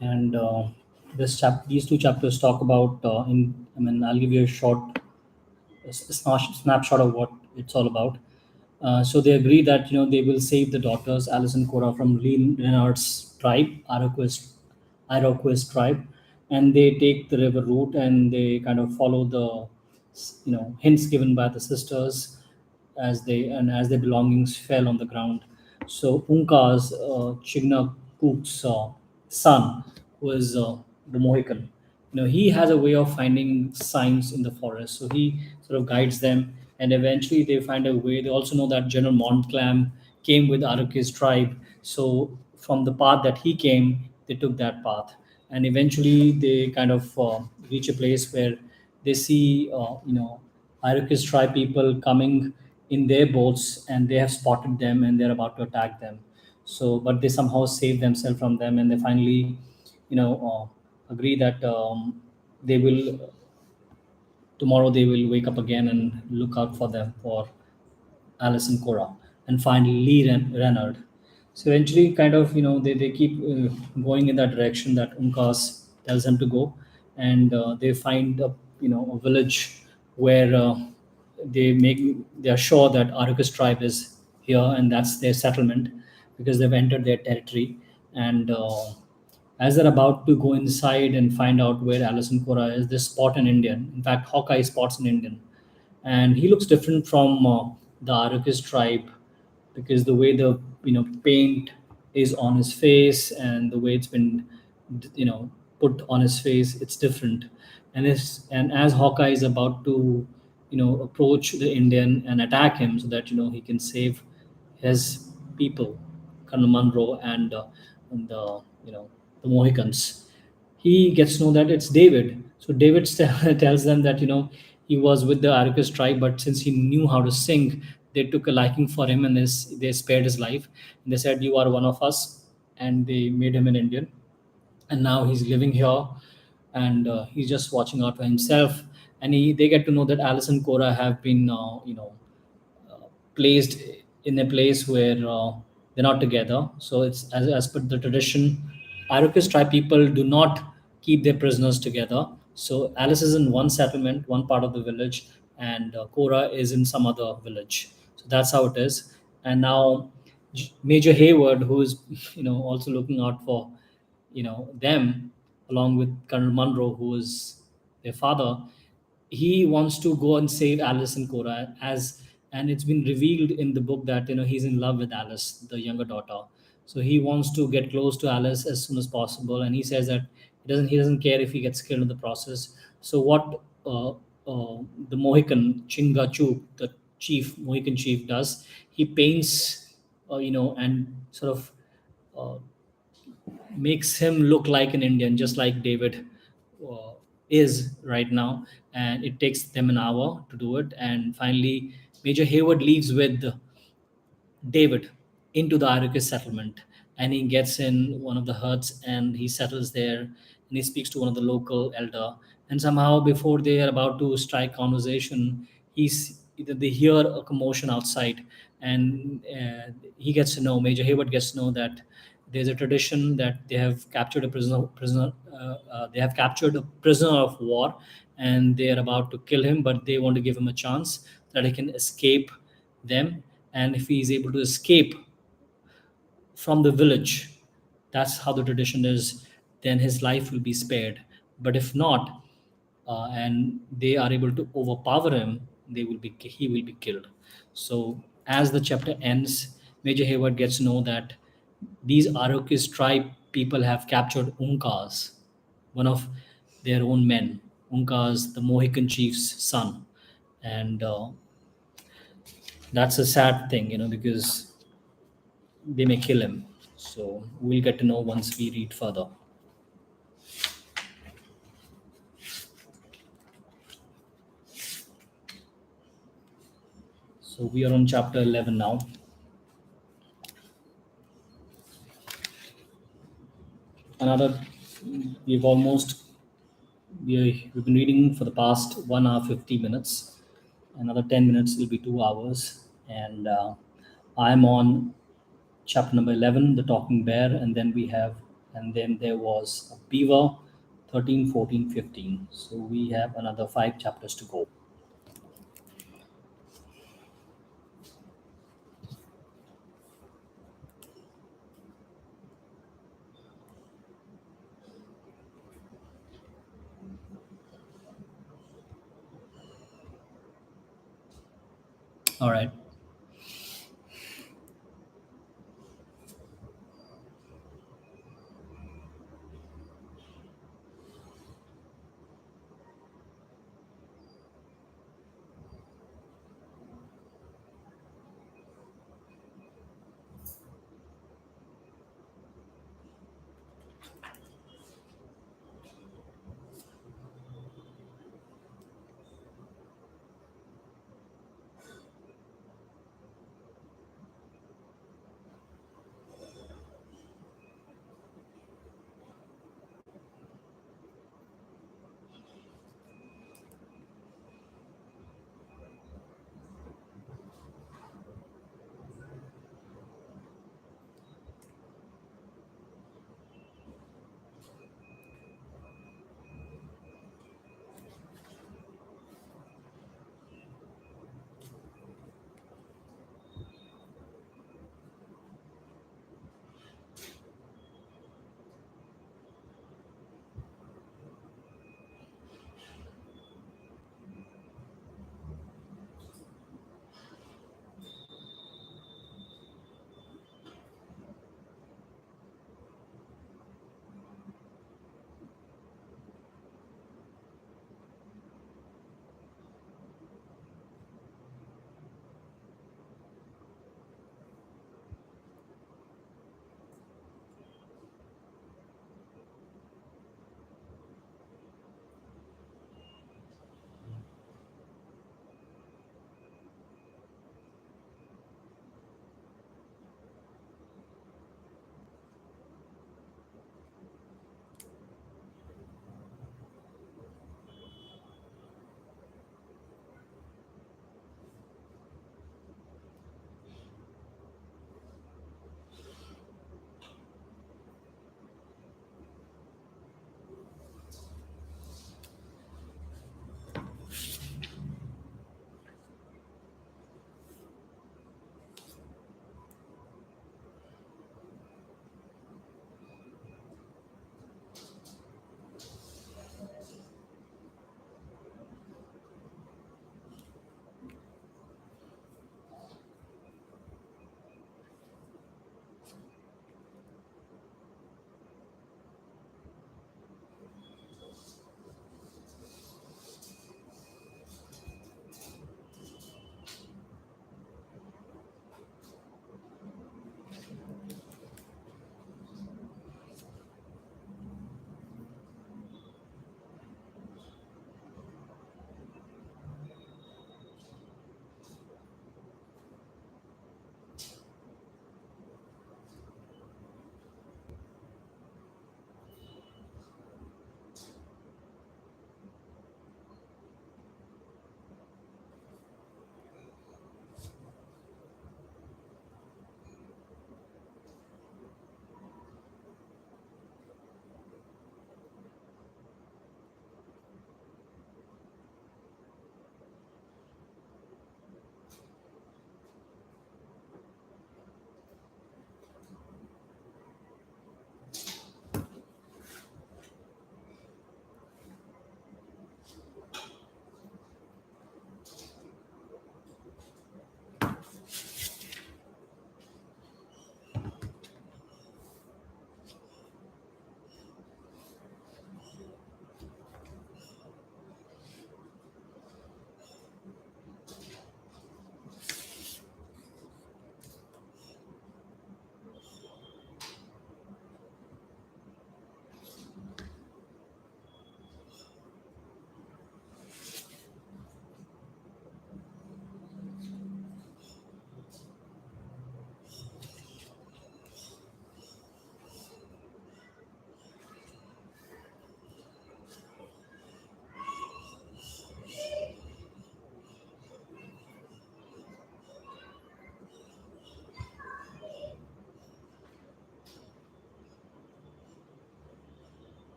Speaker 1: and these two chapters talk about. I'll give you a short snapshot of what it's all about. So they agree that they will save the daughters Alice and Cora from Renard's tribe, Iroquois tribe, and they take the river route and they kind of follow the hints given by the sisters as their belongings fell on the ground. So Unka's Chignacook's son was the Mohican. He has a way of finding signs in the forest, so he sort of guides them, and eventually they find a way. They also know that General Montcalm came with Iroquois tribe, so from the path that he came, they took that path, and eventually they kind of reach a place where they see Iroquois tribe people coming in their boats, and they have spotted them and they're about to attack them. So, but they somehow save themselves from them, and they finally, agree that they will tomorrow they will wake up again and look out for them for Alice and Cora, and find Renard. So eventually, kind of, they keep going in that direction that Unkas tells them to go, and they find a village where they are sure that Arcus tribe is here, and that's their settlement because they've entered their territory. And as they're about to go inside and find out where Alice and Cora is, they spot an Indian. In fact, Hawkeye spots an Indian, and he looks different from the Arrakis tribe because the way the paint is on his face and the way it's been you know put on his face, it's different. And as Hawkeye is about to approach the Indian and attack him so that he can save his people, Colonel Munro and the Mohicans, he gets to know that it's David. So David tells them that he was with the Arcus tribe, but since he knew how to sing, they took a liking for him and they spared his life. And they said, "You are one of us," and they made him an Indian. And now he's living here, and he's just watching out for himself. And they get to know that Alice and Cora have been, placed in a place where they're not together. So it's as per the tradition, Iroquois tribe people do not keep their prisoners together. So Alice is in one settlement, one part of the village, and Cora is in some other village. So that's how it is. And now Major Hayward, who is also looking out for them, along with Colonel Munro, who is their father, he wants to go and save Alice and Cora, and it's been revealed in the book that he's in love with Alice, the younger daughter. So he wants to get close to Alice as soon as possible, and he says that he doesn't care if he gets killed in the process. So what the Mohican Chingachuk, the Mohican chief, does, he paints and sort of makes him look like an Indian, just like David is right now. And it takes them an hour to do it. And finally, Major Hayward leaves with David into the Iroquois settlement, and he gets in one of the huts and he settles there, and he speaks to one of the local elder. And somehow, before they are about to strike conversation, they hear a commotion outside, and he gets to know Major Hayward gets to know that there's a tradition that they have captured a they have captured a prisoner of war, and they are about to kill him, but they want to give him a chance that he can escape them. And if he is able to escape from the village, that's how the tradition is, then his life will be spared. But if not, and they are able to overpower him, he will be killed. So as the chapter ends, Major Hayward gets to know that these Arokis tribe people have captured Unkas, one of their own men. Unkas, the Mohican chief's son. And that's a sad thing, because they may kill him. So we'll get to know once we read further. So we are on chapter 11 now. Another, we've almost, we've been reading for the past 1 hour, 50 minutes. Another 10 minutes will be 2 hours. And I'm on chapter number 11, the talking bear, and then there was a beaver, 13, 14, 15. So we have another 5 chapters to go. All right.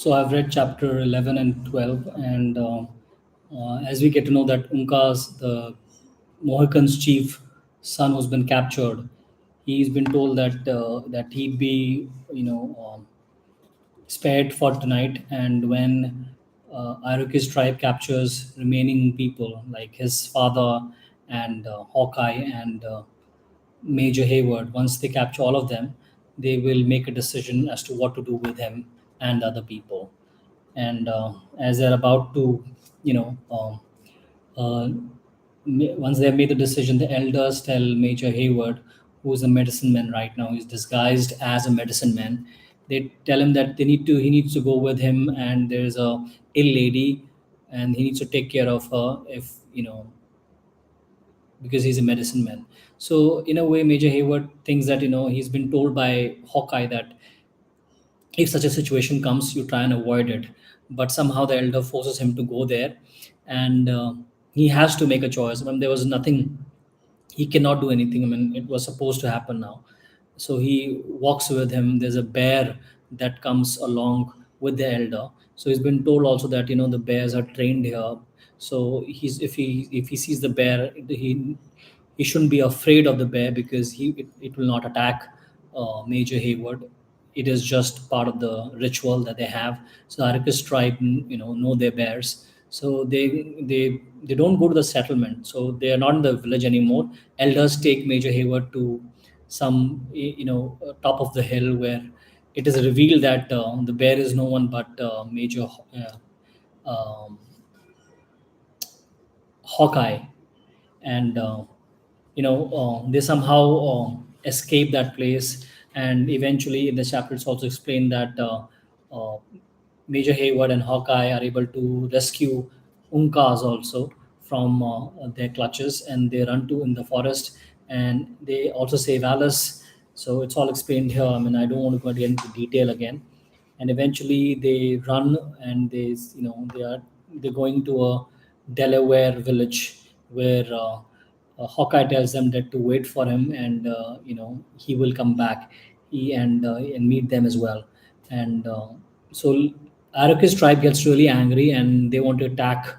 Speaker 1: So I've read chapter 11 and 12, and as we get to know that Unka's the Mohicans' chief son who's been captured, he's been told that he'd be spared for tonight, and when Iroquois tribe captures remaining people like his father and Hawkeye and Major Hayward, once they capture all of them, they will make a decision as to what to do with him and other people. And as they're about to, you know, uh, once they have made the decision, the elders tell Major Hayward, who's a medicine man right now, he's disguised as a medicine man. They tell him that he needs to go with him, and there's a ill lady, and he needs to take care of her if because he's a medicine man. So in a way, Major Hayward thinks that he's been told by Hawkeye that if such a situation comes, you try and avoid it. But somehow the elder forces him to go there, and he has to make a choice. I mean, there was nothing, he cannot do anything. I mean, it was supposed to happen now. So he walks with him. There's a bear that comes along with the elder. So he's been told also that the bears are trained here. So if he sees the bear, he shouldn't be afraid of the bear, because it will not attack Major Hayward. It is just part of the ritual that they have. So Arcus tribe, know their bears. So they don't go to the settlement. So they are not in the village anymore. Elders take Major Hayward to some top of the hill, where it is revealed that the bear is no one but Major um, Hawkeye, and they somehow escape that place. And eventually in the chapter it's also explained that uh, Major Hayward and Hawkeye are able to rescue Unkas also from their clutches, and they run to in the forest, and they also save Alice. So it's all explained here. I mean, I don't want to go into detail again. And eventually they run, and they're going to a Delaware village, where Hawkeye tells them that to wait for him, and he will come back, and meet them as well. And so Iroquois tribe gets really angry, and they want to attack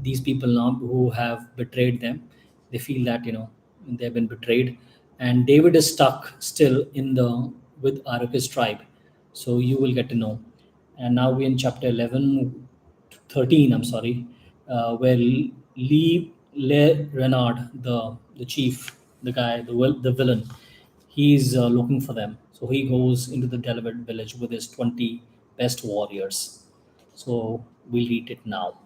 Speaker 1: these people now who have betrayed them. They feel that they've been betrayed, and David is stuck still in the with Iroquois tribe. So you will get to know. And now we're in chapter 11, 13. I'm sorry, where Renard, the chief, the guy, the villain, he's looking for them. So he goes into the Delaware village with his 20 best warriors. So we'll read it now.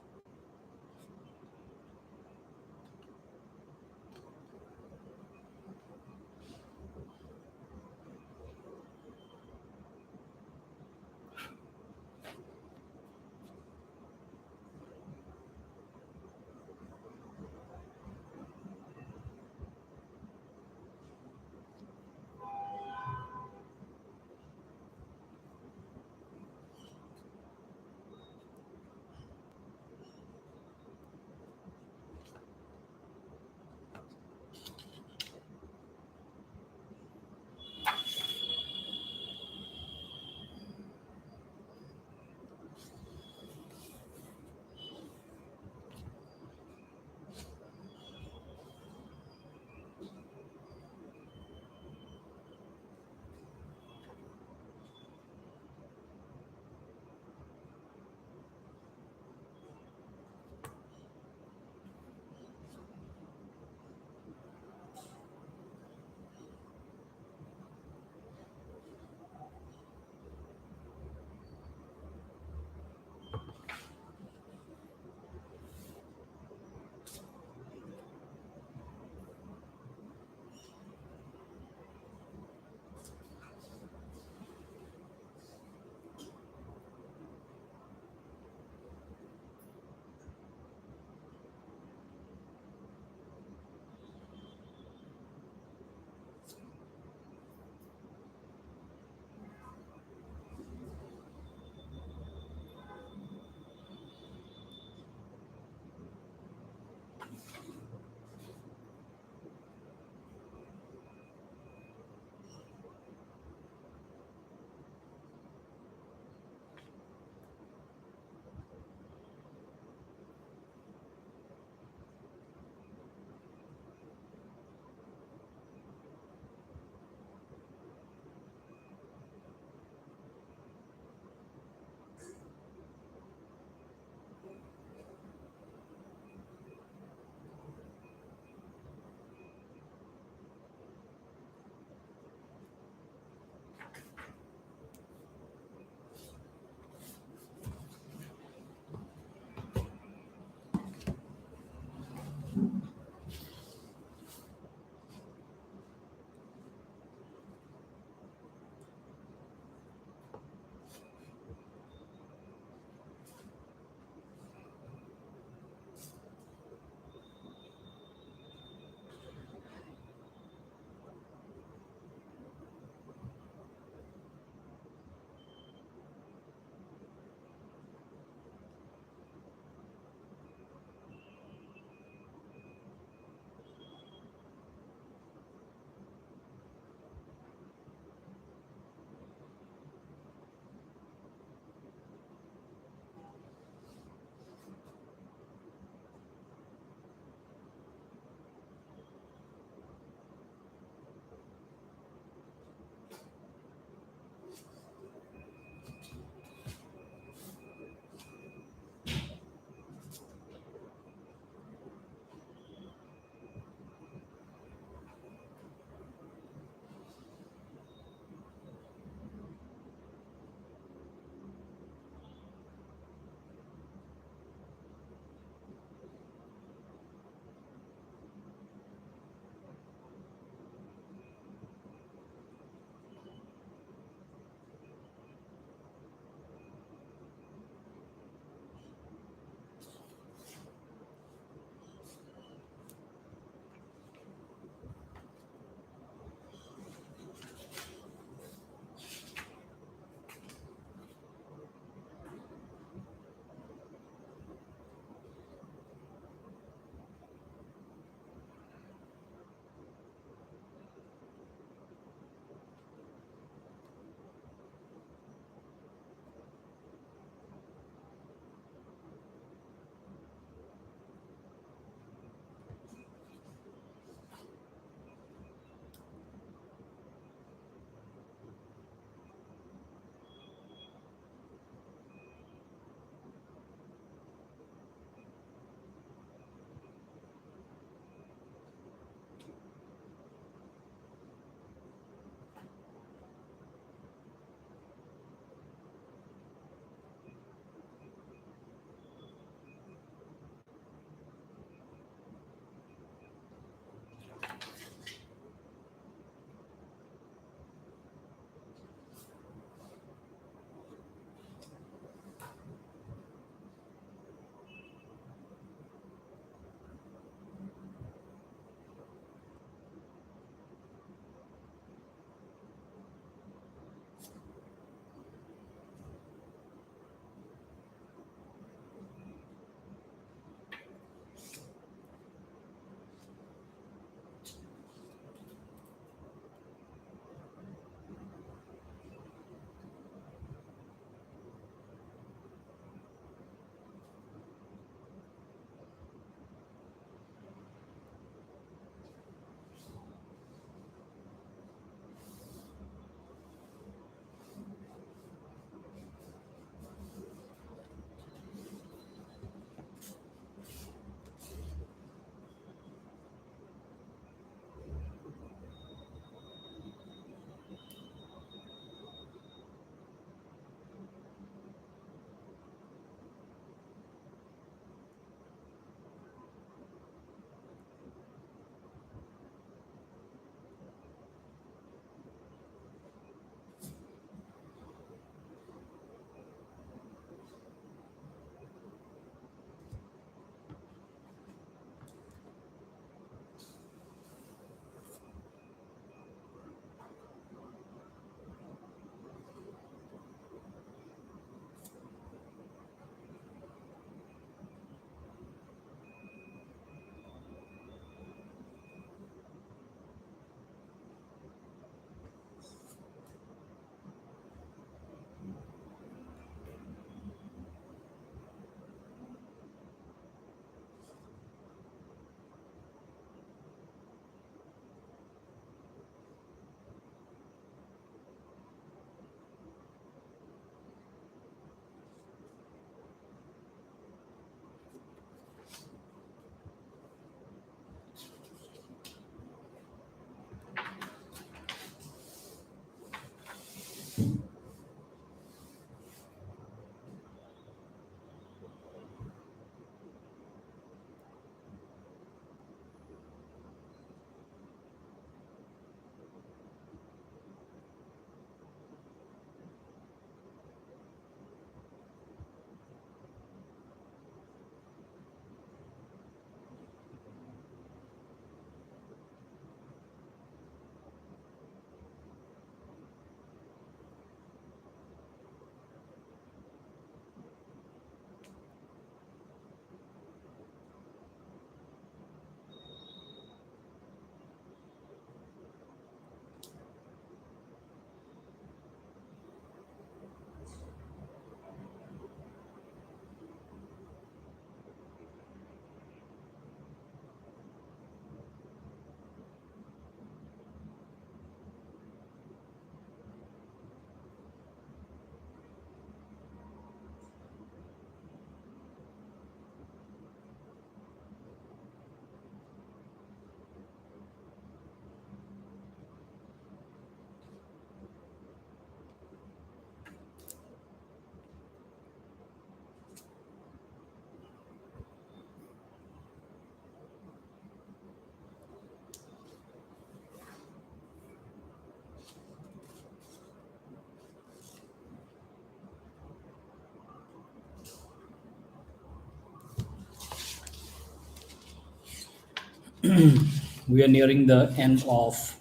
Speaker 1: We are nearing the end of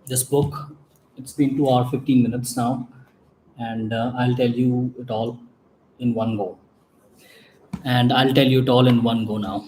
Speaker 1: this book. It's been 2 hour 15 minutes now, and I'll tell you it all in one go. And I'll tell you it all in one go now.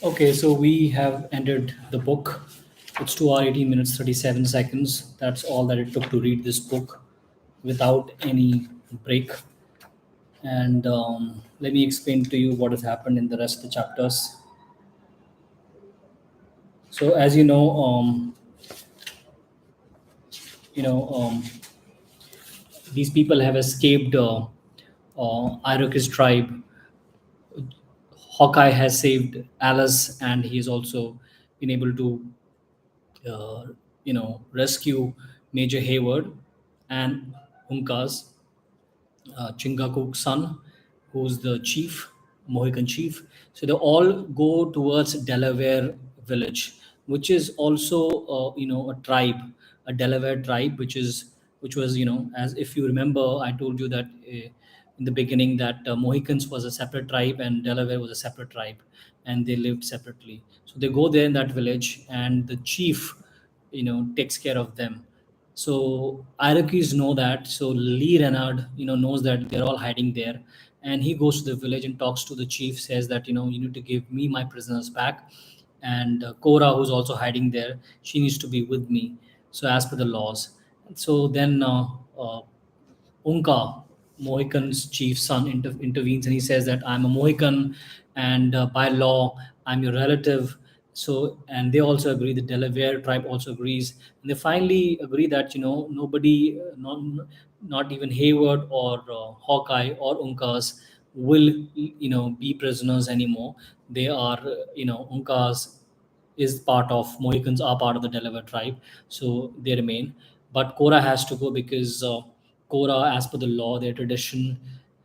Speaker 1: Okay, so we have ended the book. It's 2 hour 18 minutes 37 seconds. That's all that it took to read this book without any break. And let me explain to you what has happened in the rest of the chapters. So, as you know, these people have escaped Iroquois tribe. Hawkeye has saved Alice, and he has also been able to, uh, rescue Major Hayward and Uncas. Chingakuk's son, who's the chief, Mohican chief. So they all go towards Delaware village, which is also a tribe, a Delaware tribe, which was as if you remember, I told you that in the beginning that Mohicans was a separate tribe and Delaware was a separate tribe, and they lived separately. So they go there in that village, and the chief takes care of them. So Iroquois know that. So Lee Renard, knows that they're all hiding there, and he goes to the village and talks to the chief. Says that you need to give me my prisoners back, and Cora, who's also hiding there, she needs to be with me. So as per the laws. So then Unka, Mohican's chief son, intervenes, and he says that I'm a Mohican, and by law I'm your relative. So, and they also agree. The Delaware tribe also agrees, and they finally agree that nobody, not even Hayward or Hawkeye or Uncas, will be prisoners anymore. They are Uncas is part of Mohicans are part of the Delaware tribe, so they remain. But Cora has to go because Cora, as per the law, their tradition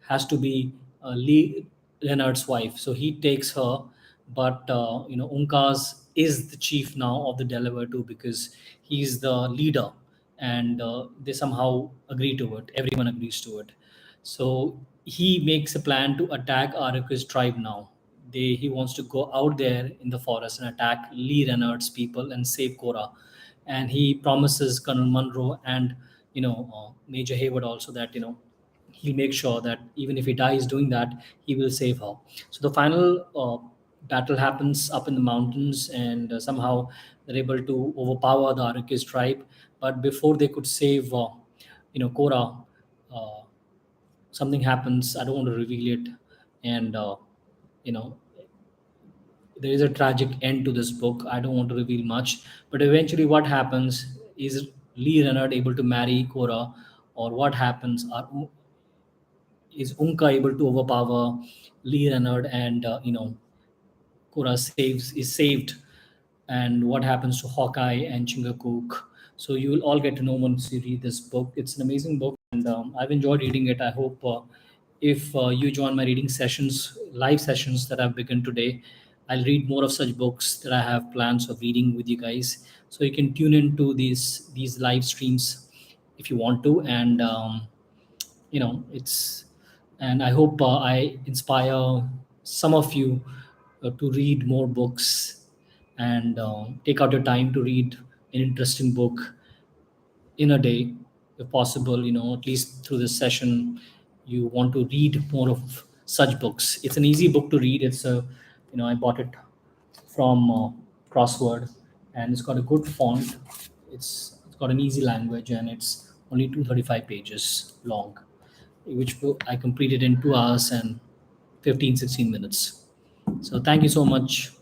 Speaker 1: has to be Lee Leonard's wife. So he takes her, but Unkas is the chief now of the Delaware too, because he's the leader, and they somehow agree to it. Everyone agrees to it. So he makes a plan to attack Araku's tribe now. He wants to go out there in the forest and attack Lee Renard's people and save Cora. And he promises Colonel Monroe and Major Hayward also that he'll make sure that even if he dies doing that, he will save her. So the final battle happens up in the mountains, and somehow they're able to overpower the Arrakis tribe. But before they could save, Korra, uh, something happens. I don't want to reveal it, and you know, there is a tragic end to this book. I don't want to reveal much, but eventually, what happens is Lee Renard able to marry Korra, or what happens? Is Unka able to overpower Lee Renard, and Korra is saved, and what happens to Hawkeye and Chingakook. So you will all get to know once you read this book. It's an amazing book, and I've enjoyed reading it. I hope if you join my reading sessions, live sessions that I've begun today, I'll read more of such books that I have plans of reading with you guys. So you can tune into these live streams if you want to, and it's and I hope I inspire some of you to read more books, and take out your time to read an interesting book in a day, if possible. At least through this session, you want to read more of such books. It's an easy book to read. I bought it from Crossword, and it's got a good font. It's got an easy language, and it's only 235 pages long, which I completed in 2 hours and 15, 16 minutes. So thank you so much